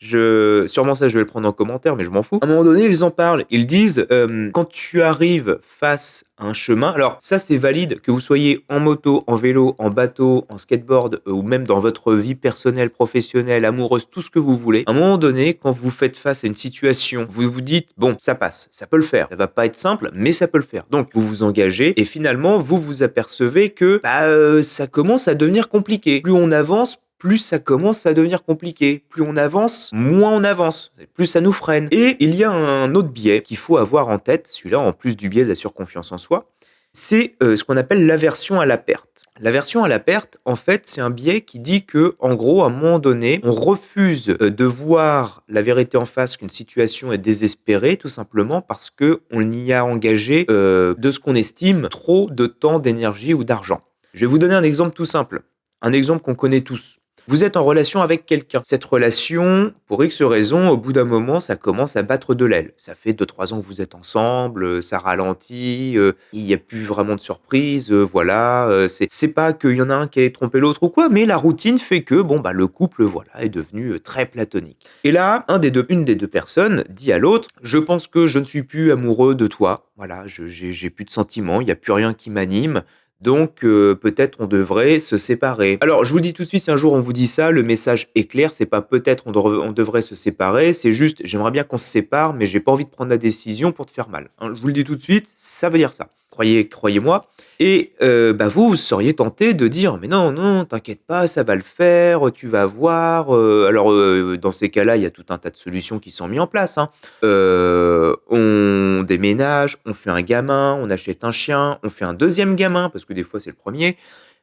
Sûrement ça, je vais le prendre en commentaire, mais je m'en fous. À un moment donné, ils en parlent. Ils disent, quand tu arrives face à un chemin, alors ça, c'est valide que vous soyez en moto, en vélo, en bateau, en skateboard, ou même dans votre vie personnelle, professionnelle, amoureuse, tout ce que vous voulez. À un moment donné, quand vous faites face à une situation, vous vous dites, bon, ça passe, ça peut le faire. Ça va pas être simple, mais ça peut le faire. Donc, vous vous engagez et finalement, vous vous apercevez que bah, ça commence à devenir compliqué. Plus on avance, plus ça commence à devenir compliqué. Plus on avance, moins on avance. Plus ça nous freine. Et il y a un autre biais qu'il faut avoir en tête, celui-là, en plus du biais de la surconfiance en soi, c'est ce qu'on appelle l'aversion à la perte. L'aversion à la perte, en fait, c'est un biais qui dit que, en gros, à un moment donné, on refuse de voir la vérité en face, qu'une situation est désespérée, tout simplement parce que on y a engagé de ce qu'on estime trop de temps, d'énergie ou d'argent. Je vais vous donner un exemple tout simple, un exemple qu'on connaît tous. Vous êtes en relation avec quelqu'un. Cette relation, pour X raisons, au bout d'un moment, ça commence à battre de l'aile. Ça fait 2-3 ans que vous êtes ensemble, ça ralentit, il n'y a plus vraiment de surprise, voilà. C'est pas qu'il y en a un qui ait trompé l'autre ou quoi, mais la routine fait que bon bah le couple voilà est devenu très platonique. Et là, une des deux personnes dit à l'autre, je pense que je ne suis plus amoureux de toi. Voilà, j'ai plus de sentiments, il n'y a plus rien qui m'anime. Donc peut-être on devrait se séparer. Alors je vous le dis tout de suite, si un jour on vous dit ça, le message est clair, c'est pas peut-être on devrait se séparer, c'est juste j'aimerais bien qu'on se sépare, mais j'ai pas envie de prendre la décision pour te faire mal. Hein, je vous le dis tout de suite, ça veut dire ça. Croyez-moi. Et bah vous seriez tenté de dire mais non, non, t'inquiète pas, ça va le faire, tu vas voir. Alors dans ces cas-là, il y a tout un tas de solutions qui sont mises en place. Hein. On déménage, on fait un gamin, on achète un chien, on fait un deuxième gamin parce que des fois c'est le premier.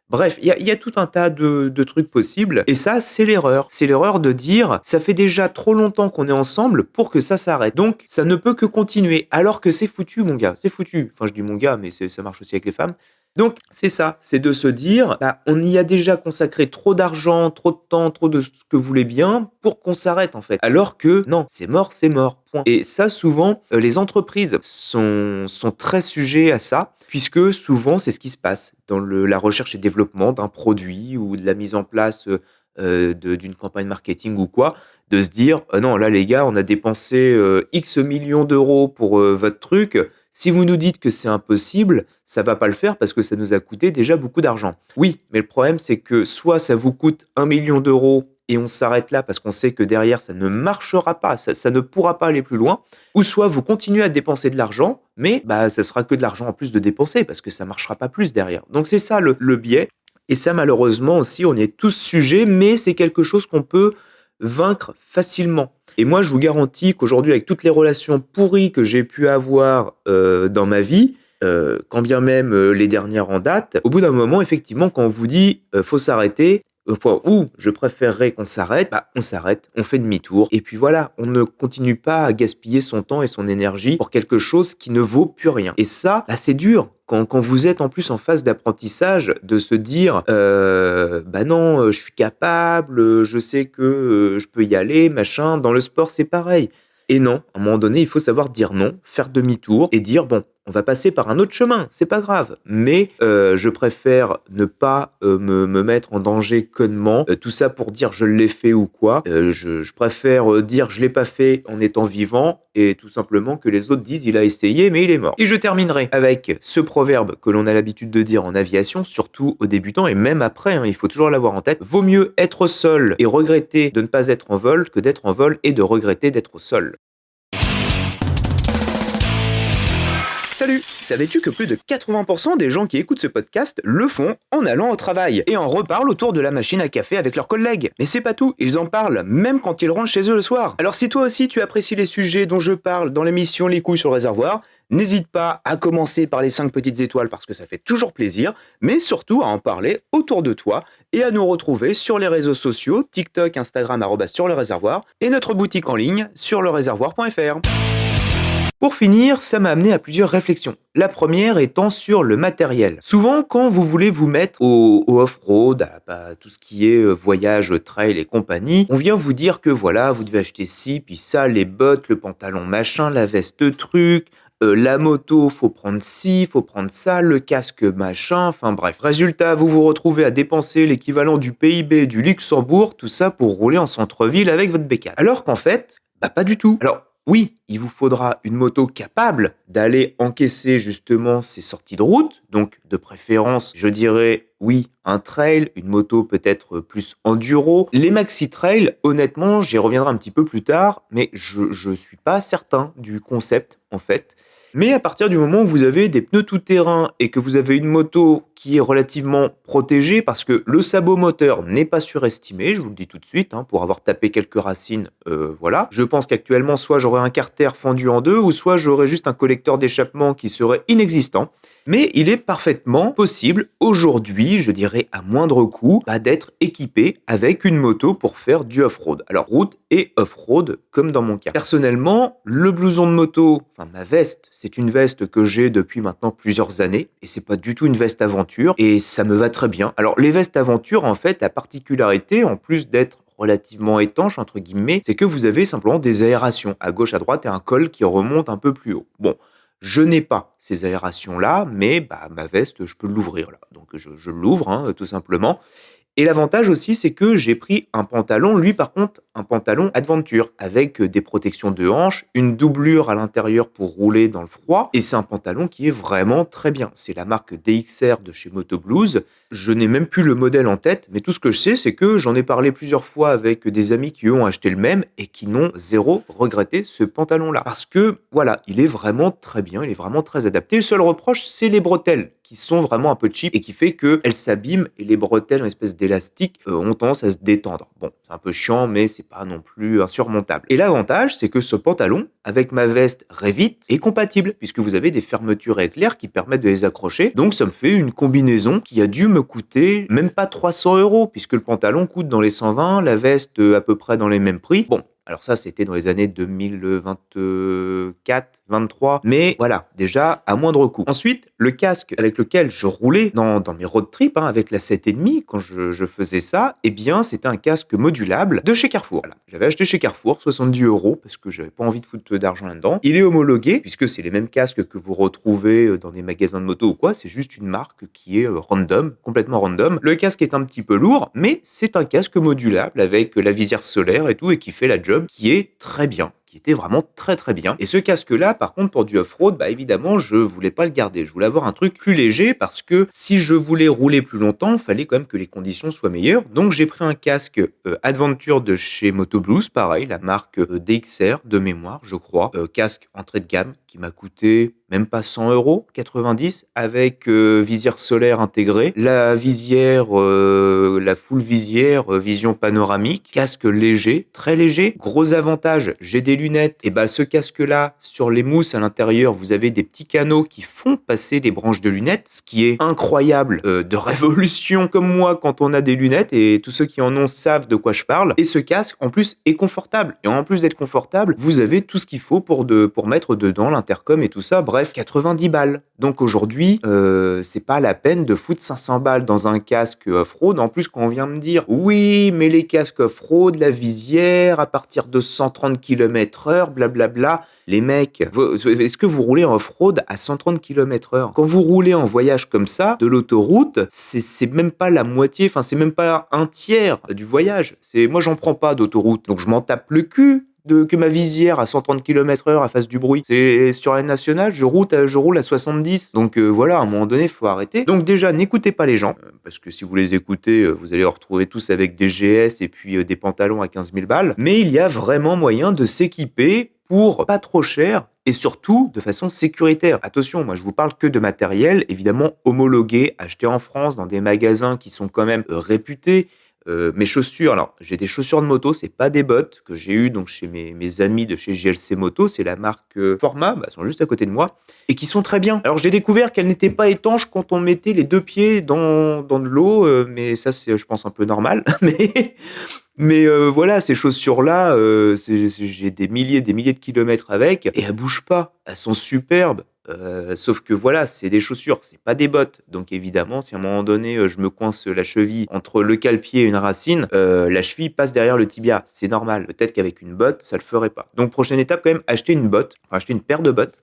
Bref, il y a tout un tas de trucs possibles et ça, c'est l'erreur. C'est l'erreur de dire: «Ça fait déjà trop longtemps qu'on est ensemble pour que ça s'arrête. Donc ça ne peut que continuer». Alors que c'est foutu mon gars, c'est foutu. Enfin je dis mon gars, mais ça marche aussi avec les femmes. Donc c'est ça, c'est de se dire: «Bah, on y a déjà consacré trop d'argent, trop de temps, trop de ce que vous voulez bien pour qu'on s'arrête en fait». Alors que non, c'est mort, point. Et ça souvent, les entreprises sont très sujets à ça. Puisque souvent, c'est ce qui se passe dans la recherche et développement d'un produit ou de la mise en place d'une campagne marketing ou quoi, de se dire non, là les gars, on a dépensé X millions d'euros pour votre truc, Si vous nous dites que c'est impossible, ça va pas le faire parce que ça nous a coûté déjà beaucoup d'argent. Oui, mais le problème, c'est que soit ça vous coûte 1 million d'euros et on s'arrête là parce qu'on sait que derrière, ça ne marchera pas, ça ne pourra pas aller plus loin, ou soit vous continuez à dépenser de l'argent, mais ça sera que de l'argent en plus de dépenser parce que ça marchera pas plus derrière. Donc c'est ça le biais. Et ça, malheureusement aussi, on y est tous sujets, mais c'est quelque chose qu'on peut vaincre facilement. Et moi, je vous garantis qu'aujourd'hui, avec toutes les relations pourries que j'ai pu avoir dans ma vie, quand bien même les dernières en date, au bout d'un moment, effectivement, quand on vous dit faut s'arrêter, ou je préférerais qu'on s'arrête, on s'arrête, on fait demi-tour, et puis voilà, on ne continue pas à gaspiller son temps et son énergie pour quelque chose qui ne vaut plus rien. Et ça, c'est dur. Quand vous êtes en plus en phase d'apprentissage, de se dire non, je suis capable, je sais que je peux y aller, machin. Dans le sport, c'est pareil. Et non, à un moment donné, il faut savoir dire non, faire demi-tour et dire bon, on va passer par un autre chemin, c'est pas grave. Mais je préfère ne pas me mettre en danger connement. Tout ça pour dire je l'ai fait ou quoi. Je préfère dire je l'ai pas fait en étant vivant et tout simplement que les autres disent il a essayé mais il est mort. Et je terminerai avec ce proverbe que l'on a l'habitude de dire en aviation, surtout aux débutants et même après, il faut toujours l'avoir en tête. Vaut mieux être au sol et regretter de ne pas être en vol que d'être en vol et de regretter d'être au sol. Salut! Savais-tu que plus de 80% des gens qui écoutent ce podcast le font en allant au travail et en reparlent autour de la machine à café avec leurs collègues? Mais c'est pas tout, ils en parlent même quand ils rentrent chez eux le soir. Alors si toi aussi tu apprécies les sujets dont je parle dans l'émission Les couilles sur le réservoir, n'hésite pas à commencer par les 5 petites étoiles parce que ça fait toujours plaisir, mais surtout à en parler autour de toi et à nous retrouver sur les réseaux sociaux, TikTok, Instagram, @sur le réservoir et notre boutique en ligne sur leréservoir.fr. Pour finir, ça m'a amené à plusieurs réflexions. La première étant sur le matériel. Souvent, quand vous voulez vous mettre au off-road, à tout ce qui est voyage, trail et compagnie, on vient vous dire que voilà, vous devez acheter ci, puis ça, les bottes, le pantalon machin, la veste truc, la moto, faut prendre ci, faut prendre ça, le casque machin, enfin bref. Résultat, vous vous retrouvez à dépenser l'équivalent du PIB du Luxembourg, tout ça pour rouler en centre-ville avec votre bécane. Alors qu'en fait, pas du tout. Alors, oui, il vous faudra une moto capable d'aller encaisser justement ces sorties de route, donc de préférence, je dirais, oui, un trail, une moto peut-être plus enduro. Les maxi-trails, honnêtement, j'y reviendrai un petit peu plus tard, mais je suis pas certain du concept, en fait. Mais à partir du moment où vous avez des pneus tout-terrain et que vous avez une moto qui est relativement protégée, parce que le sabot moteur n'est pas surestimé, je vous le dis tout de suite, pour avoir tapé quelques racines, voilà. Je pense qu'actuellement, soit j'aurais un carter fendu en deux, ou soit j'aurais juste un collecteur d'échappement qui serait inexistant. Mais il est parfaitement possible aujourd'hui, je dirais à moindre coût, d'être équipé avec une moto pour faire du off-road. Alors route et off-road, comme dans mon cas. Personnellement, le blouson de moto, ma veste, c'est une veste que j'ai depuis maintenant plusieurs années et c'est pas du tout une veste aventure et ça me va très bien. Alors les vestes aventure, en fait, la particularité, en plus d'être relativement étanche, entre guillemets, c'est que vous avez simplement des aérations à gauche, à droite et un col qui remonte un peu plus haut. Bon. Je n'ai pas ces aérations-là, mais ma veste, je peux l'ouvrir là. Donc je l'ouvre, tout simplement. Et l'avantage aussi, c'est que j'ai pris un pantalon, lui par contre, un pantalon Adventure, avec des protections de hanches, une doublure à l'intérieur pour rouler dans le froid, et c'est un pantalon qui est vraiment très bien. C'est la marque DXR de chez Motoblues. Je n'ai même plus le modèle en tête, mais tout ce que je sais, c'est que j'en ai parlé plusieurs fois avec des amis qui eux ont acheté le même et qui n'ont zéro regretté ce pantalon-là. Parce que, voilà, il est vraiment très bien, il est vraiment très adapté. Le seul reproche, c'est les bretelles, qui sont vraiment un peu cheap et qui fait qu'elles s'abîment et les bretelles en espèce d'élastique ont tendance à se détendre. Bon, c'est un peu chiant, mais c'est pas non plus insurmontable. Et l'avantage, c'est que ce pantalon, avec ma veste Revit, est compatible, puisque vous avez des fermetures éclairs qui permettent de les accrocher. Donc ça me fait une combinaison qui a dû me coûter même pas 300 €, puisque le pantalon coûte dans les 120, la veste à peu près dans les mêmes prix. Bon, alors ça, c'était dans les années 2024, 23, mais voilà, déjà à moindre coût. Ensuite, le casque avec lequel je roulais dans mes road trips, avec la 7,5, quand je faisais ça, eh bien, c'était un casque modulable de chez Carrefour. Voilà. J'avais acheté chez Carrefour, 70 €, parce que j'avais pas envie de foutre d'argent là-dedans. Il est homologué, puisque c'est les mêmes casques que vous retrouvez dans des magasins de moto ou quoi, c'est juste une marque qui est random, complètement random. Le casque est un petit peu lourd, mais c'est un casque modulable avec la visière solaire et tout, et qui fait la job, qui est très bien, qui était vraiment très très bien. Et ce casque-là, par contre, pour du off-road, bah évidemment, je voulais pas le garder. Je voulais avoir un truc plus léger parce que si je voulais rouler plus longtemps, il fallait quand même que les conditions soient meilleures. Donc j'ai pris un casque Adventure de chez Moto Blues, pareil, la marque DXR de mémoire, je crois. Casque entrée de gamme qui m'a coûté même pas 100 €, 90, avec visière solaire intégrée, la visière, la full visière, vision panoramique, casque léger, très léger. Gros avantage, j'ai des lunettes, et bah ce casque-là, sur les mousses à l'intérieur, vous avez des petits canaux qui font passer les branches de lunettes, ce qui est incroyable, de révolution comme moi quand on a des lunettes, et tous ceux qui en ont savent de quoi je parle. Et ce casque, en plus, est confortable. Et en plus d'être confortable, vous avez tout ce qu'il faut pour mettre dedans l'intercom et tout ça. Bref, 90 balles. Donc aujourd'hui, c'est pas la peine de foutre 500 balles dans un casque off-road. En plus, quand on vient me dire, oui, mais les casques off-road, la visière, à partir de 130 km/h, blablabla. Les mecs, est-ce que vous roulez en off-road à 130 km/h? Quand vous roulez en voyage comme ça, de l'autoroute, c'est même pas la moitié, enfin, c'est même pas un tiers du voyage. Moi, j'en prends pas d'autoroute. Donc, je m'en tape le cul que ma visière à 130 km/h fasse du bruit. C'est sur la nationale, je roule à 70. Donc voilà, à un moment donné, il faut arrêter. Donc déjà, n'écoutez pas les gens, parce que si vous les écoutez, vous allez les retrouver tous avec des GS et puis des pantalons à 15 000 balles. Mais il y a vraiment moyen de s'équiper pour pas trop cher et surtout de façon sécuritaire. Attention, moi je vous parle que de matériel, évidemment homologué, acheté en France dans des magasins qui sont quand même réputés. Mes chaussures, alors j'ai des chaussures de moto, c'est pas des bottes que j'ai eues donc chez mes amis de chez JLC Moto, c'est la marque Forma, elles sont juste à côté de moi et qui sont très bien. Alors j'ai découvert qu'elles n'étaient pas étanches quand on mettait les deux pieds dans de l'eau, mais ça c'est je pense un peu normal. Mais voilà, ces chaussures-là, j'ai des milliers de kilomètres avec et elles bougent pas. Elles sont superbes. Sauf que voilà, c'est des chaussures, c'est pas des bottes. Donc évidemment, si à un moment donné, je me coince la cheville entre le cale-pied et une racine, la cheville passe derrière le tibia. C'est normal. Peut-être qu'avec une botte, ça le ferait pas. Donc prochaine étape quand même, acheter une paire de bottes.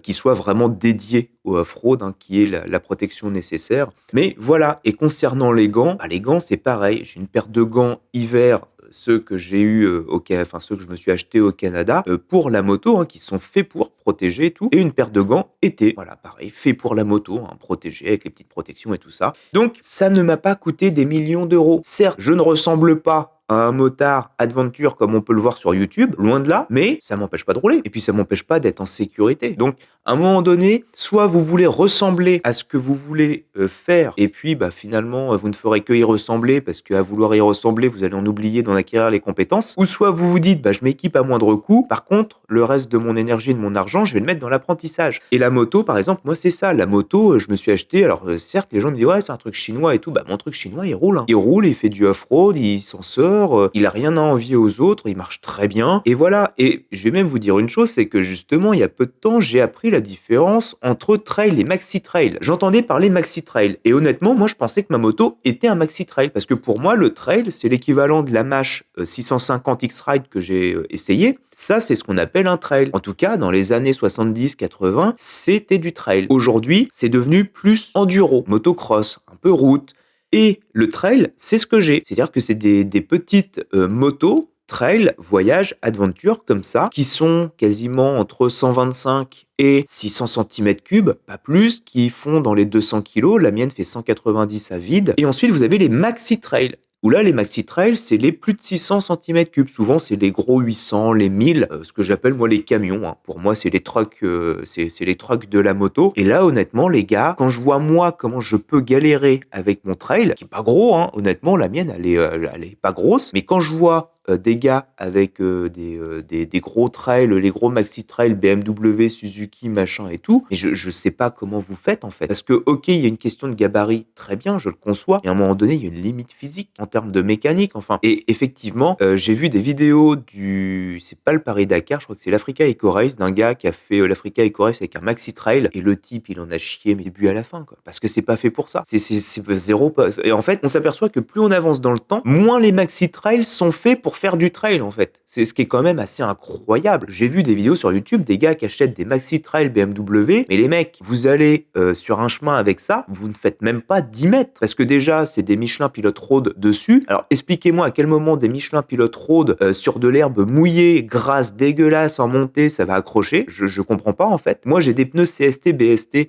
Qui soit vraiment dédiée au off-road, hein, qui est la protection nécessaire. Mais voilà, et concernant les gants, les gants c'est pareil, j'ai une paire de gants hiver, ceux que j'ai eu ceux que je me suis acheté au Canada pour la moto, hein, qui sont faits pour protéger et tout, et une paire de gants été, voilà pareil, fait pour la moto, hein, protégé avec les petites protections et tout ça. Donc ça ne m'a pas coûté des millions d'euros. Certes, je ne ressemble pas à un motard Adventure comme on peut le voir sur YouTube, loin de là, mais ça m'empêche pas de rouler. Et puis ça m'empêche pas d'être en sécurité. Donc à un moment donné, soit vous voulez ressembler à ce que vous voulez faire, et puis finalement vous ne ferez que y ressembler, parce qu'à vouloir y ressembler, vous allez en oublier d'en acquérir les compétences, ou soit vous vous dites je m'équipe à moindre coût, par contre le reste de mon énergie et de mon argent, je vais le mettre dans l'apprentissage. Et la moto par exemple, moi c'est ça, la moto, je me suis acheté, alors certes les gens me disent ouais c'est un truc chinois et tout, mon truc chinois il roule, hein. Il roule, il fait du off-road, il s'en sort, il a rien à envier aux autres, il marche très bien, et voilà. Et je vais même vous dire une chose, c'est que justement il y a peu de temps, j'ai appris la différence entre trail et maxi trail. J'entendais parler maxi trail, et honnêtement moi je pensais que ma moto était un maxi trail, parce que pour moi le trail c'est l'équivalent de la Mash 650 X-Ride que j'ai essayé. Ça c'est ce qu'on appelle un trail. En tout cas dans les années 70-80 c'était du trail. Aujourd'hui c'est devenu plus enduro, motocross, un peu route. Et le trail, c'est ce que j'ai. C'est-à-dire que c'est des petites motos, trail, voyage, aventure, comme ça, qui sont quasiment entre 125 et 600 cm3, pas plus, qui font dans les 200 kg. La mienne fait 190 à vide. Et ensuite, vous avez les maxi trail. Où là, les maxi trails, c'est les plus de 600 cm3. Souvent, c'est les gros 800, les 1000, ce que j'appelle moi les camions, hein. Pour moi, c'est les trucks, c'est les trucks de la moto. Et là, honnêtement, les gars, quand je vois moi comment je peux galérer avec mon trail, qui est pas gros, hein, honnêtement, la mienne, elle est pas grosse. Mais quand je vois des gars avec des gros trails, les gros maxi trails BMW, Suzuki, machin et tout, et je sais pas comment vous faites en fait. Parce que ok, il y a une question de gabarit, très bien, je le conçois, et à un moment donné, il y a une limite physique en termes de mécanique, enfin. Et effectivement, j'ai vu des vidéos c'est pas le Paris-Dakar, je crois que c'est l'Africa Eco Race, d'un gars qui a fait l'Africa Eco Race avec un maxi trail, et le type, il en a chié, mais du début à la fin, quoi. Parce que c'est pas fait pour ça. C'est zéro. Et en fait, on s'aperçoit que plus on avance dans le temps, moins les maxi trails sont faits pour pour faire du trail en fait. C'est ce qui est quand même assez incroyable. J'ai vu des vidéos sur YouTube des gars qui achètent des maxi trail BMW, mais les mecs, vous allez sur un chemin avec ça, vous ne faites même pas 10 mètres parce que déjà c'est des Michelin Pilot Road dessus. Alors expliquez-moi à quel moment des Michelin Pilot Road sur de l'herbe mouillée, grasse, dégueulasse en montée, ça va accrocher. Je comprends pas en fait. Moi j'ai des pneus CST, BST,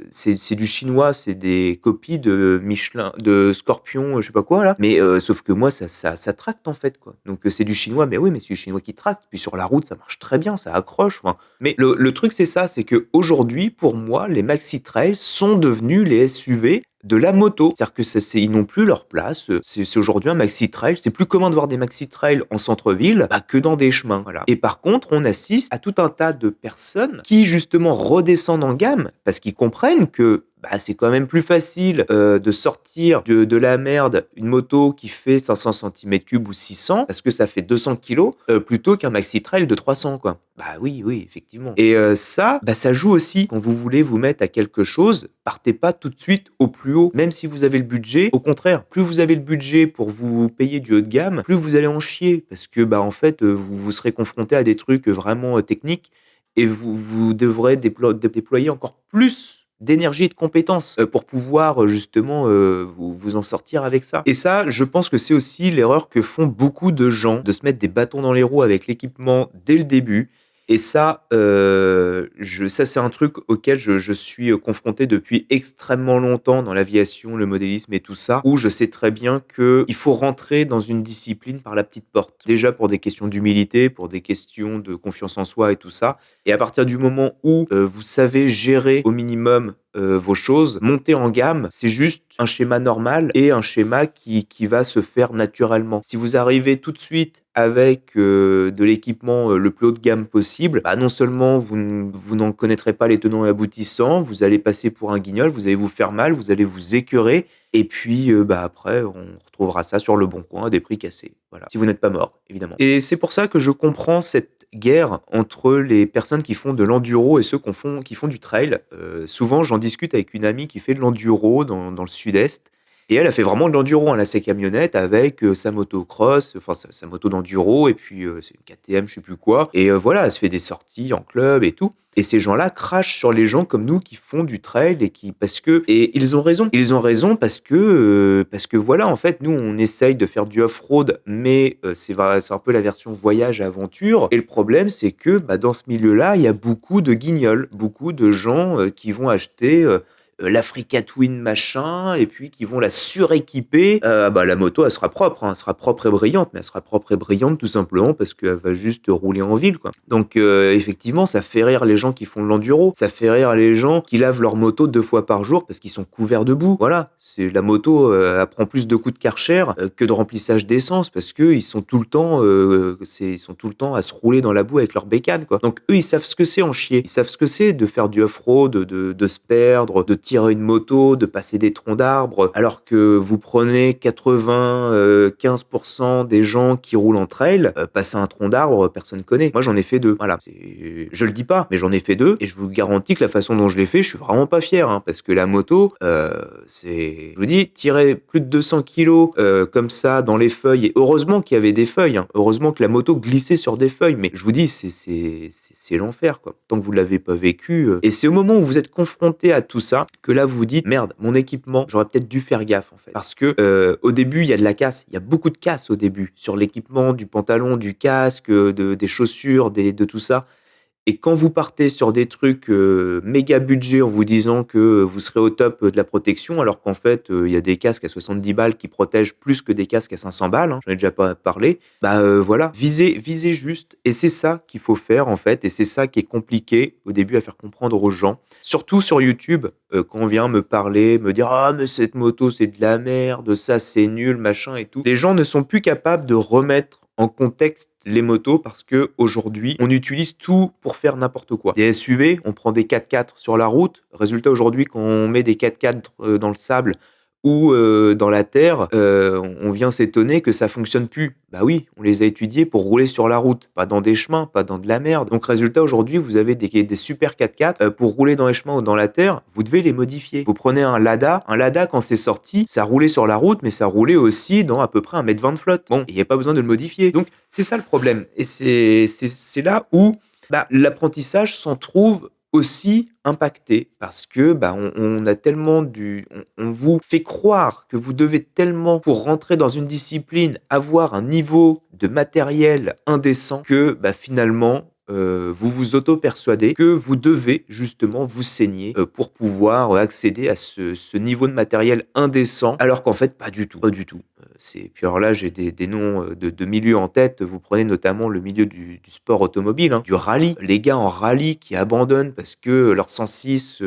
c'est du chinois, c'est des copies de Michelin, de Scorpion, je sais pas quoi là. Mais sauf que moi ça tracte en fait quoi. Donc c'est du chinois, mais oui, mais c'est du chinois qui tracte. Puis sur la route ça marche très bien, ça accroche. Enfin, mais le truc c'est ça, c'est que aujourd'hui pour moi les maxi trails sont devenus les SUV de la moto. C'est-à-dire que ils n'ont plus leur place. C'est aujourd'hui un maxi trail. C'est plus commun de voir des maxi trails en centre-ville que dans des chemins. Voilà. Et par contre, on assiste à tout un tas de personnes qui justement redescendent en gamme parce qu'ils comprennent que c'est quand même plus facile de sortir de la merde une moto qui fait 500 cm3 ou 600 parce que ça fait 200 kilos plutôt qu'un maxi trail de 300 quoi. Oui, effectivement. Et ça joue aussi quand vous voulez vous mettre à quelque chose. Partez pas tout de suite au plus haut, même si vous avez le budget. Au contraire, plus vous avez le budget pour vous payer du haut de gamme, plus vous allez en chier parce que en fait vous serez confronté à des trucs vraiment techniques et vous devrez déployer encore plus d'énergie et de compétences pour pouvoir justement vous en sortir avec ça. Et ça, je pense que c'est aussi l'erreur que font beaucoup de gens, de se mettre des bâtons dans les roues avec l'équipement dès le début. Et ça, ça c'est un truc auquel je suis confronté depuis extrêmement longtemps dans l'aviation, le modélisme et tout ça, où je sais très bien qu'il faut rentrer dans une discipline par la petite porte. Déjà pour des questions d'humilité, pour des questions de confiance en soi et tout ça. Et à partir du moment où vous savez gérer au minimum vos choses, monter en gamme, c'est juste un schéma normal et un schéma qui va se faire naturellement. Si vous arrivez tout de suite avec de l'équipement le plus haut de gamme possible, non seulement vous n'en connaîtrez pas les tenants et aboutissants, vous allez passer pour un guignol, vous allez vous faire mal, vous allez vous écœurer, et puis après on retrouvera ça sur le bon coin à des prix cassés. Voilà. Si vous n'êtes pas mort, évidemment. Et c'est pour ça que je comprends cette guerre entre les personnes qui font de l'enduro et ceux qui font du trail. Souvent, j'en discute avec une amie qui fait de l'enduro dans le sud-est. Et elle a fait vraiment de l'enduro. Elle a ses camionnettes avec sa motocross, enfin sa moto d'enduro, et puis c'est une KTM, je sais plus quoi. Et voilà, elle se fait des sorties en club et tout. Et ces gens-là crachent sur les gens comme nous qui font du trail et ils ont raison. Ils ont raison parce que voilà, en fait, nous on essaye de faire du off-road, mais c'est un peu la version voyage aventure. Et le problème, c'est que dans ce milieu-là, il y a beaucoup de guignols, beaucoup de gens qui vont acheter l'Africa Twin machin, et puis qui vont la suréquiper. La moto, elle sera propre, elle sera propre et brillante, mais elle sera propre et brillante tout simplement parce qu'elle va juste rouler en ville, quoi. Donc effectivement, ça fait rire les gens qui font de l'enduro, ça fait rire les gens qui lavent leur moto 2 fois par jour parce qu'ils sont couverts de boue. Voilà, c'est la moto, elle prend plus de coups de Karcher que de remplissage d'essence parce que ils sont tout le temps, à se rouler dans la boue avec leur bécane, quoi. Donc eux, ils savent ce que c'est en chier, ils savent ce que c'est de faire du off-road, de se perdre, de tirer une moto, de passer des troncs d'arbres, alors que vous prenez 95% des gens qui roulent en trail, passer un tronc d'arbre, personne connaît. Moi, j'en ai fait 2. Voilà. Je le dis pas, mais j'en ai fait 2, et je vous garantis que la façon dont je l'ai fait, je suis vraiment pas fier, parce que la moto, je vous dis, tirer plus de 200 kilos comme ça dans les feuilles, et heureusement qu'il y avait des feuilles, heureusement que la moto glissait sur des feuilles, mais je vous dis, c'est l'enfer, quoi. Tant que vous l'avez pas vécu. Et c'est au moment où vous êtes confronté à tout ça que là vous dites merde, mon équipement, j'aurais peut-être dû faire gaffe en fait. Parce que au début, il y a de la casse, il y a beaucoup de casse au début sur l'équipement, du pantalon, du casque, des chaussures, de tout ça. Et quand vous partez sur des trucs méga budget en vous disant que vous serez au top de la protection, alors qu'en fait, il y a des casques à 70 balles qui protègent plus que des casques à 500 balles, j'en ai déjà pas parlé, voilà, visez juste. Et c'est ça qu'il faut faire en fait, et c'est ça qui est compliqué au début à faire comprendre aux gens. Surtout sur YouTube, quand on vient me parler, me dire « Ah, mais cette moto, c'est de la merde, ça, c'est nul, machin et tout ». Les gens ne sont plus capables de remettre en contexte les motos parce que aujourd'hui on utilise tout pour faire n'importe quoi. Des SUV, on prend des 4x4 sur la route. Résultat aujourd'hui, quand on met des 4x4 dans le sable, ou dans la terre, on vient s'étonner que ça fonctionne plus. Bah oui, on les a étudiés pour rouler sur la route, pas dans des chemins, pas dans de la merde. Donc résultat, aujourd'hui, vous avez des super 4x4, pour rouler dans les chemins ou dans la terre, vous devez les modifier. Vous prenez un Lada quand c'est sorti, ça roulait sur la route, mais ça roulait aussi dans à peu près 1,20 m de flotte. Bon, il y a pas besoin de le modifier. Donc c'est ça le problème et c'est là où, bah, l'apprentissage s'en trouve aussi impacté parce que, bah, on a tellement on vous fait croire que vous devez tellement, pour rentrer dans une discipline, avoir un niveau de matériel indécent que, bah, finalement, vous vous auto-persuadez que vous devez justement vous saigner, pour pouvoir, accéder à ce niveau de matériel indécent, alors qu'en fait pas du tout, pas du tout. C'est puis alors là, j'ai des noms, de milieux en tête. Vous prenez notamment le milieu du sport automobile, hein, du rallye. Les gars en rallye qui abandonnent parce que leur 106,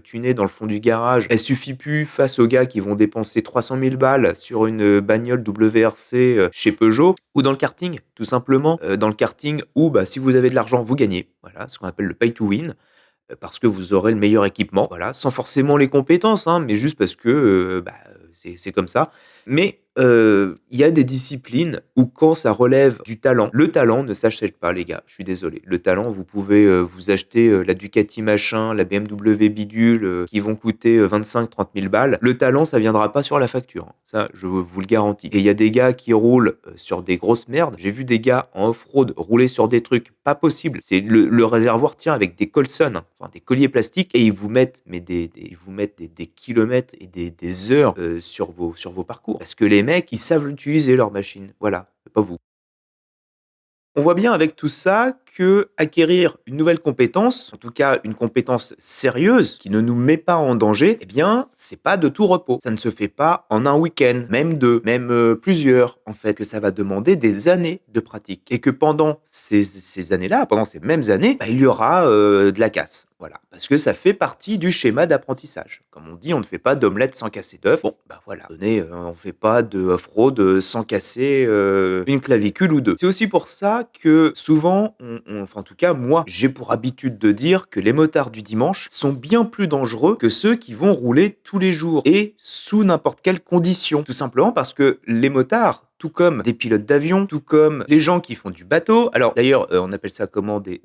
tunée dans le fond du garage, elle suffit plus face aux gars qui vont dépenser 300 000 balles sur une bagnole WRC, chez Peugeot. Ou dans le karting, tout simplement, dans le karting où, bah, si vous avez de l'argent, vous gagnez. Voilà, ce qu'on appelle le pay to win, parce que vous aurez le meilleur équipement, voilà, sans forcément les compétences, hein, mais juste parce que, bah, c'est comme ça. Mais, il y a des disciplines où quand ça relève du talent, le talent ne s'achète pas les gars, je suis désolé. Le talent, vous pouvez, vous acheter, la Ducati machin, la BMW bidule, qui vont coûter, 25 000 30 000 balles. Le talent, ça viendra pas sur la facture, hein. Ça, je vous le garantis. Et il y a des gars qui roulent, sur des grosses merdes. J'ai vu des gars en off-road rouler sur des trucs pas possibles. C'est le réservoir tient avec des Colson, hein, enfin des colliers plastiques et ils vous mettent mais ils vous mettent des kilomètres et des heures, sur vos parcours. Parce que les mecs, ils savent utiliser leur machine. Voilà, c'est pas vous. On voit bien avec tout ça que acquérir une nouvelle compétence, en tout cas une compétence sérieuse qui ne nous met pas en danger, eh bien, c'est pas de tout repos. Ça ne se fait pas en un week-end, même deux, même plusieurs, en fait, que ça va demander des années de pratique. Et que pendant ces années-là, pendant ces mêmes années, bah, il y aura de la casse. Voilà, parce que ça fait partie du schéma d'apprentissage. Comme on dit, on ne fait pas d'omelette sans casser d'œuf. Bon, bah voilà, tenez, on fait pas de off-road sans casser une clavicule ou deux. C'est aussi pour ça que souvent, enfin en tout cas moi, j'ai pour habitude de dire que les motards du dimanche sont bien plus dangereux que ceux qui vont rouler tous les jours et sous n'importe quelle condition. Tout simplement parce que les motards, tout comme des pilotes d'avion, tout comme les gens qui font du bateau. Alors d'ailleurs, on appelle ça comment? Des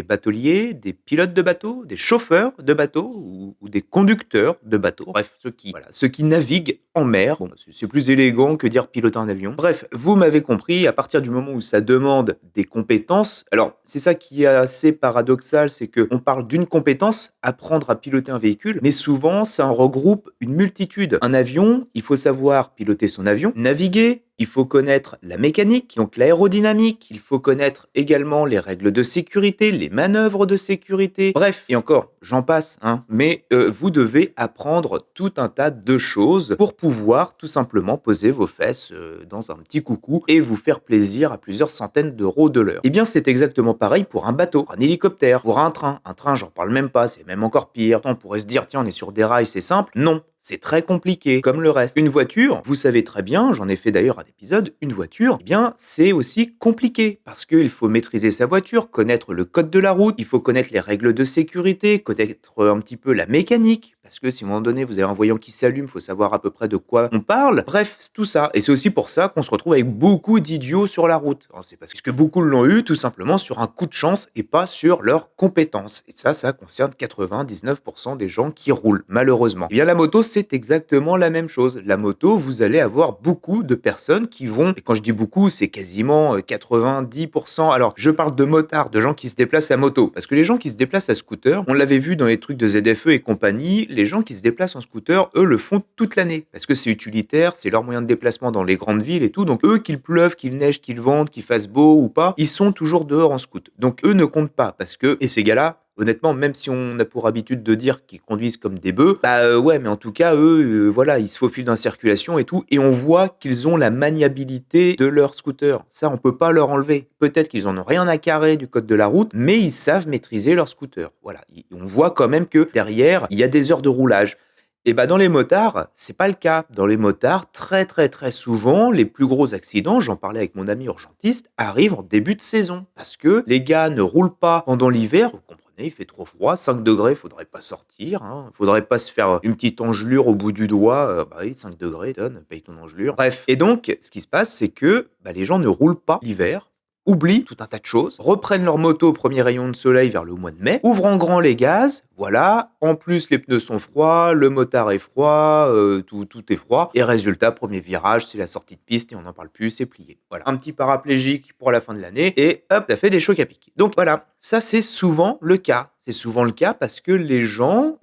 bateliers, des pilotes de bateau, des chauffeurs de bateau ou des conducteurs de bateau. Bref, ceux qui naviguent en mer. Bon, c'est plus élégant que dire piloter un avion. Bref, vous m'avez compris, à partir du moment où ça demande des compétences, alors c'est ça qui est assez paradoxal, c'est qu'on parle d'une compétence, apprendre à piloter un véhicule, mais souvent ça en regroupe une multitude. Un avion, il faut savoir piloter son avion, naviguer, il faut connaître la mécanique, donc l'aérodynamique, il faut connaître également les règles de sécurité, les manœuvres de sécurité, bref, et encore, j'en passe, hein. Mais vous devez apprendre tout un tas de choses pour pouvoir tout simplement poser vos fesses dans un petit coucou et vous faire plaisir à plusieurs centaines d'euros de l'heure. Eh bien, c'est exactement pareil pour un bateau, un hélicoptère, pour un train. Un train, j'en parle même pas, c'est même encore pire. On pourrait se dire, tiens, on est sur des rails, c'est simple. Non. C'est très compliqué, comme le reste. Une voiture, vous savez très bien, j'en ai fait d'ailleurs un épisode, une voiture, eh bien, c'est aussi compliqué, parce qu'il faut maîtriser sa voiture, connaître le code de la route, il faut connaître les règles de sécurité, connaître un petit peu la mécanique, parce que si à un moment donné, vous avez un voyant qui s'allume, il faut savoir à peu près de quoi on parle. Bref, c'est tout ça. Et c'est aussi pour ça qu'on se retrouve avec beaucoup d'idiots sur la route. Alors, c'est parce que beaucoup l'ont eu, tout simplement, sur un coup de chance et pas sur leurs compétences. Et ça concerne 99% des gens qui roulent, malheureusement. Eh bien, la moto, c'est exactement la même chose. La moto, vous allez avoir beaucoup de personnes qui vont, et quand je dis beaucoup, c'est quasiment 90%. Alors, je parle de motards, de gens qui se déplacent à moto. Parce que les gens qui se déplacent à scooter, on l'avait vu dans les trucs de ZFE et compagnie, les gens qui se déplacent en scooter, eux, le font toute l'année. Parce que c'est utilitaire, c'est leur moyen de déplacement dans les grandes villes et tout. Donc, eux, qu'il pleuve, qu'il neige, qu'il vente, qu'il fasse beau ou pas, ils sont toujours dehors en scoot. Donc, eux ne comptent pas. Parce que, et ces gars-là, honnêtement, même si on a pour habitude de dire qu'ils conduisent comme des bœufs, bah ouais, mais en tout cas, eux, voilà, ils se faufilent dans la circulation et tout, et on voit qu'ils ont la maniabilité de leur scooter. Ça, on peut pas leur enlever. Peut-être qu'ils en ont rien à carrer du code de la route, mais ils savent maîtriser leur scooter. Voilà, on voit quand même que derrière, il y a des heures de roulage. Et bah dans les motards, c'est pas le cas. Dans les motards, très très très souvent, les plus gros accidents, j'en parlais avec mon ami urgentiste, arrivent en début de saison. Parce que les gars ne roulent pas pendant l'hiver, vous comprenez il fait trop froid, 5 degrés, faudrait pas sortir, hein. Faudrait pas se faire une petite engelure au bout du doigt, bah oui, 5 degrés, donne, paye ton engelure. Bref, et donc ce qui se passe, c'est que, bah, les gens ne roulent pas l'hiver, oublient tout un tas de choses, reprennent leur moto au premier rayon de soleil vers le mois de mai, ouvrent en grand les gaz, voilà. En plus, les pneus sont froids, le motard est froid, tout est froid. Et résultat, premier virage, c'est la sortie de piste et on n'en parle plus, c'est plié. Voilà. Un petit paraplégique pour la fin de l'année et hop, t'as fait des chocs à pic. Donc voilà, ça c'est souvent le cas. C'est souvent le cas parce que les gens,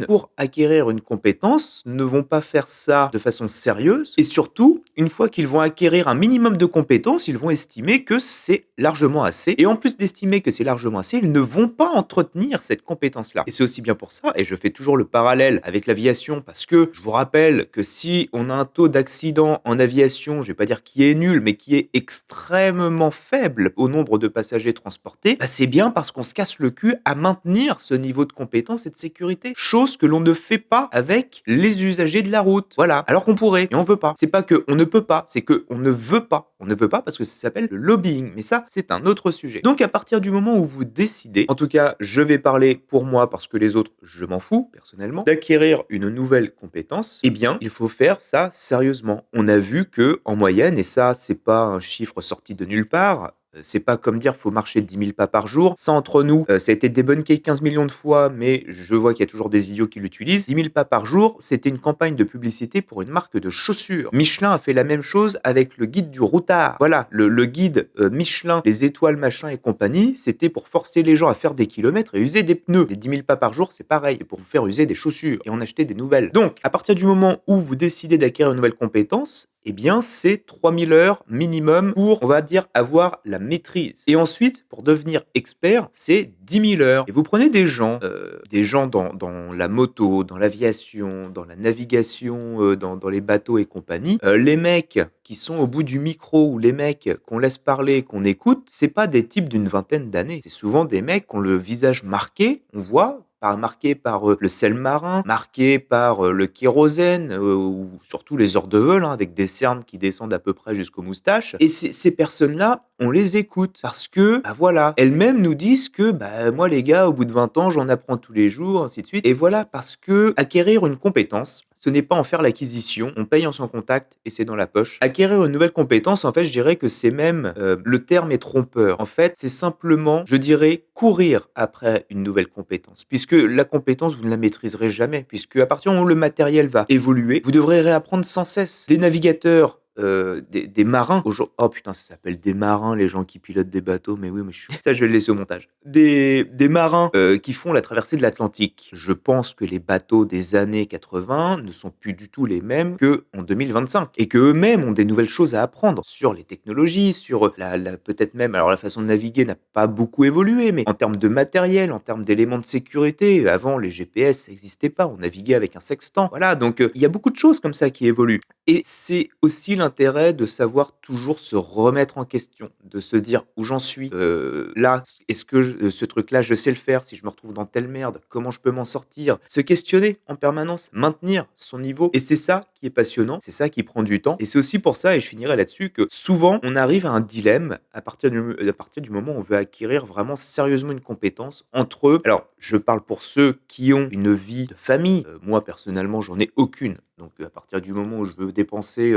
pour acquérir une compétence, ne vont pas faire ça de façon sérieuse. Et surtout, une fois qu'ils vont acquérir un minimum de compétences, ils vont estimer que c'est largement assez. Et en plus d'estimer que c'est largement assez, ils ne vont pas entretenir cette compétence-là. Et c'est aussi bien pour ça, et je fais toujours le parallèle avec l'aviation, parce que je vous rappelle que si on a un taux d'accident en aviation, je vais pas dire qui est nul, mais qui est extrêmement faible au nombre de passagers transportés, bah c'est bien parce qu'on se casse le cul à maintenir ce niveau de compétence et de sécurité. Chose que l'on ne fait pas avec les usagers de la route. Voilà. Alors qu'on pourrait, et on veut pas. C'est pas que on ne peut pas, c'est que on ne veut pas. On ne veut pas parce que ça s'appelle le lobbying. Mais ça, c'est un autre sujet. Donc à partir du moment où vous décidez, en tout cas, je vais parler pour moi parce que les autres, je m'en fous personnellement, d'acquérir une nouvelle compétence, eh bien, il faut faire ça sérieusement. On a vu que en moyenne, et ça, c'est pas un chiffre sorti de nulle part, c'est pas comme dire faut marcher 10 000 pas par jour. Ça, entre nous, ça a été débunké 15 millions de fois, mais je vois qu'il y a toujours des idiots qui l'utilisent. 10 000 pas par jour, c'était une campagne de publicité pour une marque de chaussures. Michelin a fait la même chose avec le guide du routard. Voilà, le guide Michelin, les étoiles, machin et compagnie, c'était pour forcer les gens à faire des kilomètres et user des pneus. Les 10 000 pas par jour, c'est pareil, pour vous faire user des chaussures et en acheter des nouvelles. Donc, à partir du moment où vous décidez d'acquérir une nouvelle compétence, eh bien, c'est 3000 heures minimum pour, on va dire, avoir la maîtrise. Et ensuite, pour devenir expert, c'est 10 000 heures. Et vous prenez des gens dans la moto, dans l'aviation, dans la navigation, dans les bateaux et compagnie. Les mecs qui sont au bout du micro ou les mecs qu'on laisse parler, qu'on écoute, c'est pas des types d'une vingtaine d'années. C'est souvent des mecs qui ont le visage marqué, on voit, marqué par le sel marin, marqué par le kérosène, ou surtout les heures de vol, hein, avec des cernes qui descendent à peu près jusqu'aux moustaches. Et ces personnes-là, on les écoute parce que, bah voilà, elles-mêmes nous disent que, bah moi les gars, au bout de 20 ans, j'en apprends tous les jours, ainsi de suite. Et voilà, parce que acquérir une compétence, ce n'est pas en faire l'acquisition, on paye en son contact et c'est dans la poche. Acquérir une nouvelle compétence, en fait, je dirais que c'est même, le terme est trompeur. En fait, c'est simplement, je dirais, courir après une nouvelle compétence. Puisque la compétence, vous ne la maîtriserez jamais. Puisque à partir du moment où le matériel va évoluer, vous devrez réapprendre sans cesse. Des navigateurs, des marins, oh putain, ça s'appelle des marins, les gens qui pilotent des bateaux, mais oui, mais ça, je vais le laisser au montage. Des marins qui font la traversée de l'Atlantique. Je pense que les bateaux des années 80 ne sont plus du tout les mêmes qu'en 2025 et qu'eux-mêmes ont des nouvelles choses à apprendre sur les technologies, sur peut-être même, alors la façon de naviguer n'a pas beaucoup évolué, mais en termes de matériel, en termes d'éléments de sécurité, avant les GPS n'existaient pas, on naviguait avec un sextant. Voilà, donc il y a beaucoup de choses comme ça qui évoluent. Et c'est aussi l'intérêt de savoir toujours se remettre en question, de se dire où j'en suis, là, est-ce que ce truc-là, je sais le faire? Si je me retrouve dans telle merde, comment je peux m'en sortir? Se questionner en permanence, maintenir son niveau. Et c'est ça qui est passionnant, c'est ça qui prend du temps. Et c'est aussi pour ça, et je finirai là-dessus, que souvent on arrive à un dilemme à partir du moment où on veut acquérir vraiment sérieusement une compétence entre eux. Alors, je parle pour ceux qui ont une vie de famille. Moi, personnellement, j'en ai aucune. Donc, à partir du moment où je veux dépenser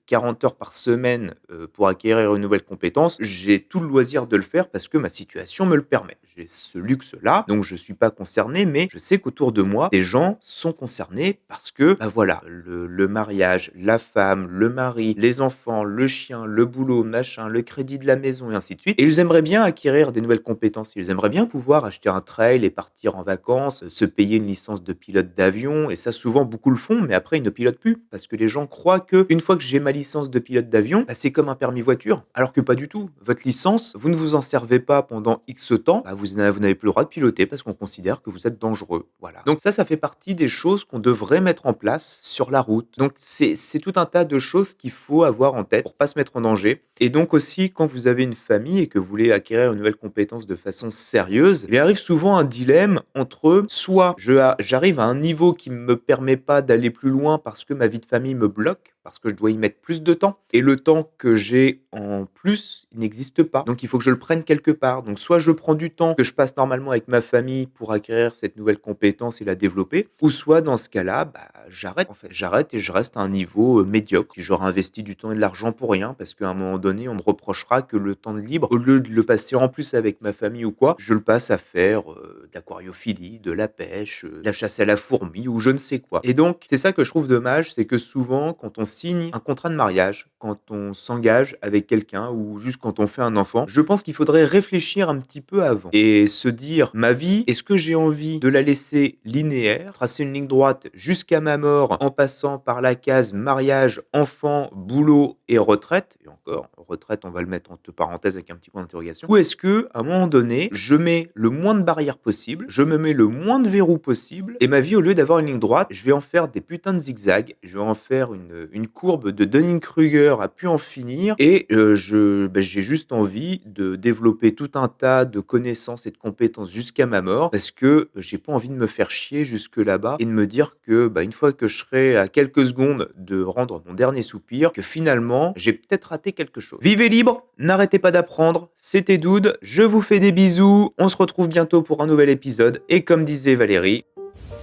40 heures par semaine pour acquérir une nouvelle compétence, j'ai tout le loisir de le faire parce que ma situation me le permet. J'ai ce luxe-là, donc je ne suis pas concerné, mais je sais qu'autour de moi, des gens sont concernés parce que, bah voilà, le mariage, la femme, le mari, les enfants, le chien, le boulot, machin, le crédit de la maison et ainsi de suite. Et ils aimeraient bien acquérir des nouvelles compétences. Ils aimeraient bien pouvoir acheter un trail et partir en vacances, se payer une licence de pilote d'avion. Et ça, souvent, beaucoup le font, mais après, ils ne pilotent plus. Parce que les gens croient que une fois que j'ai ma licence de pilote d'avion, bah, c'est comme un permis voiture. Alors que pas du tout. Votre licence, vous ne vous en servez pas pendant X temps, bah, vous n'avez plus le droit de piloter parce qu'on considère que vous êtes dangereux. Voilà. Donc ça fait partie des choses qu'on devrait mettre en place sur la route. Donc c'est tout un tas de choses qu'il faut avoir en tête pour pas se mettre en danger. Et donc aussi, quand vous avez une famille et que vous voulez acquérir une nouvelle compétence de façon sérieuse, il arrive souvent un dilemme entre soit j'arrive à un niveau qui ne me permet pas d'aller plus loin parce que ma vie de famille me bloque, parce que je dois y mettre plus de temps et le temps que j'ai en plus, il n'existe pas. Donc il faut que je le prenne quelque part. Donc soit je prends du temps que je passe normalement avec ma famille pour acquérir cette nouvelle compétence et la développer, ou soit dans ce cas-là, j'arrête en fait. J'arrête et je reste à un niveau, médiocre. Si j'aurais investi du temps et de l'argent pour rien parce qu'à un moment donné, on me reprochera que le temps de libre, au lieu de le passer en plus avec ma famille ou quoi, je le passe à faire, de l'aquariophilie, de la pêche, de la chasse à la fourmi ou je ne sais quoi. Et donc c'est ça que je trouve dommage, c'est que souvent quand on signe un contrat de mariage, quand on s'engage avec quelqu'un ou juste quand on fait un enfant, je pense qu'il faudrait réfléchir un petit peu avant et se dire: «Ma vie, est-ce que j'ai envie de la laisser linéaire, tracer une ligne droite jusqu'à ma mort en passant par la case mariage, enfant, boulot et retraite?» Et encore, retraite, on va le mettre entre parenthèses avec un petit point d'interrogation. Ou est-ce que à un moment donné, je mets le moins de barrières possible, je me mets le moins de verrous possible et ma vie, au lieu d'avoir une ligne droite, je vais en faire des putains de zigzags, je vais en faire une courbe de Dunning-Kruger à pu en finir et j'ai juste envie de développer tout un tas de connaissances et de compétences jusqu'à ma mort parce que j'ai pas envie de me faire chier jusque là-bas et de me dire que, une fois que je serai à quelques secondes de rendre mon dernier soupir, que finalement, j'ai peut-être raté quelque chose. Vivez libre, n'arrêtez pas d'apprendre, c'était Doud, je vous fais des bisous, on se retrouve bientôt pour un nouvel épisode et comme disait Valérie,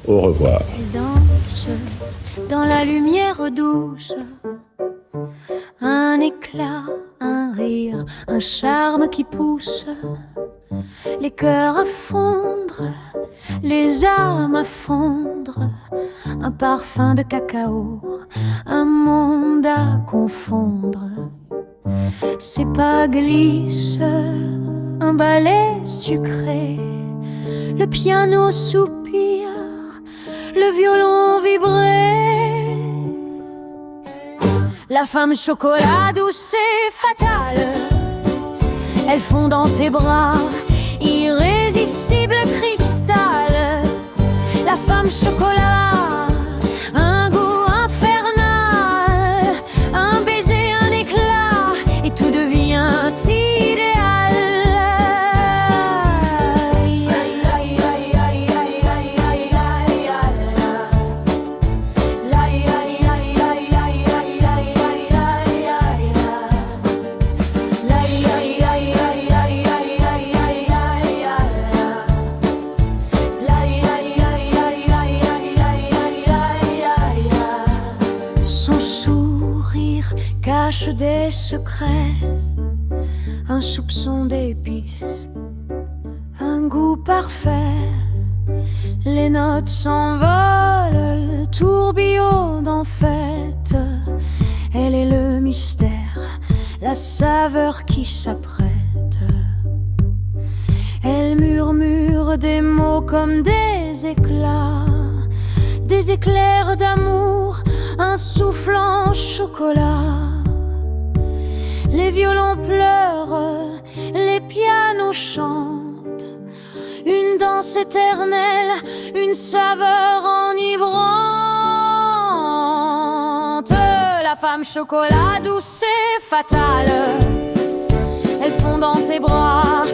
au revoir. Elle danse dans la lumière douce, un éclat, un rire, un charme qui pousse les cœurs à fondre, les âmes à fondre, un parfum de cacao, un monde à confondre. Ses pas glissent, un balai sucré, le piano soupire, le violon vibré. La femme chocolat douce et fatale, elle fond dans tes bras, irrésistible cristal. La femme chocolat, un goût infernal, un baiser, un éclat, et tout devient idéal. Son sourire cache des secrets, un soupçon d'épices, un goût parfait. Les notes s'envolent, le tourbillon en fête. Elle est le mystère, la saveur qui s'apprête. Elle murmure des mots comme des éclats, des éclairs d'amour, un souffle en chocolat. Les violons pleurent, les pianos chantent, une danse éternelle, une saveur enivrante. La femme chocolat douce et fatale, elle fond dans tes bras,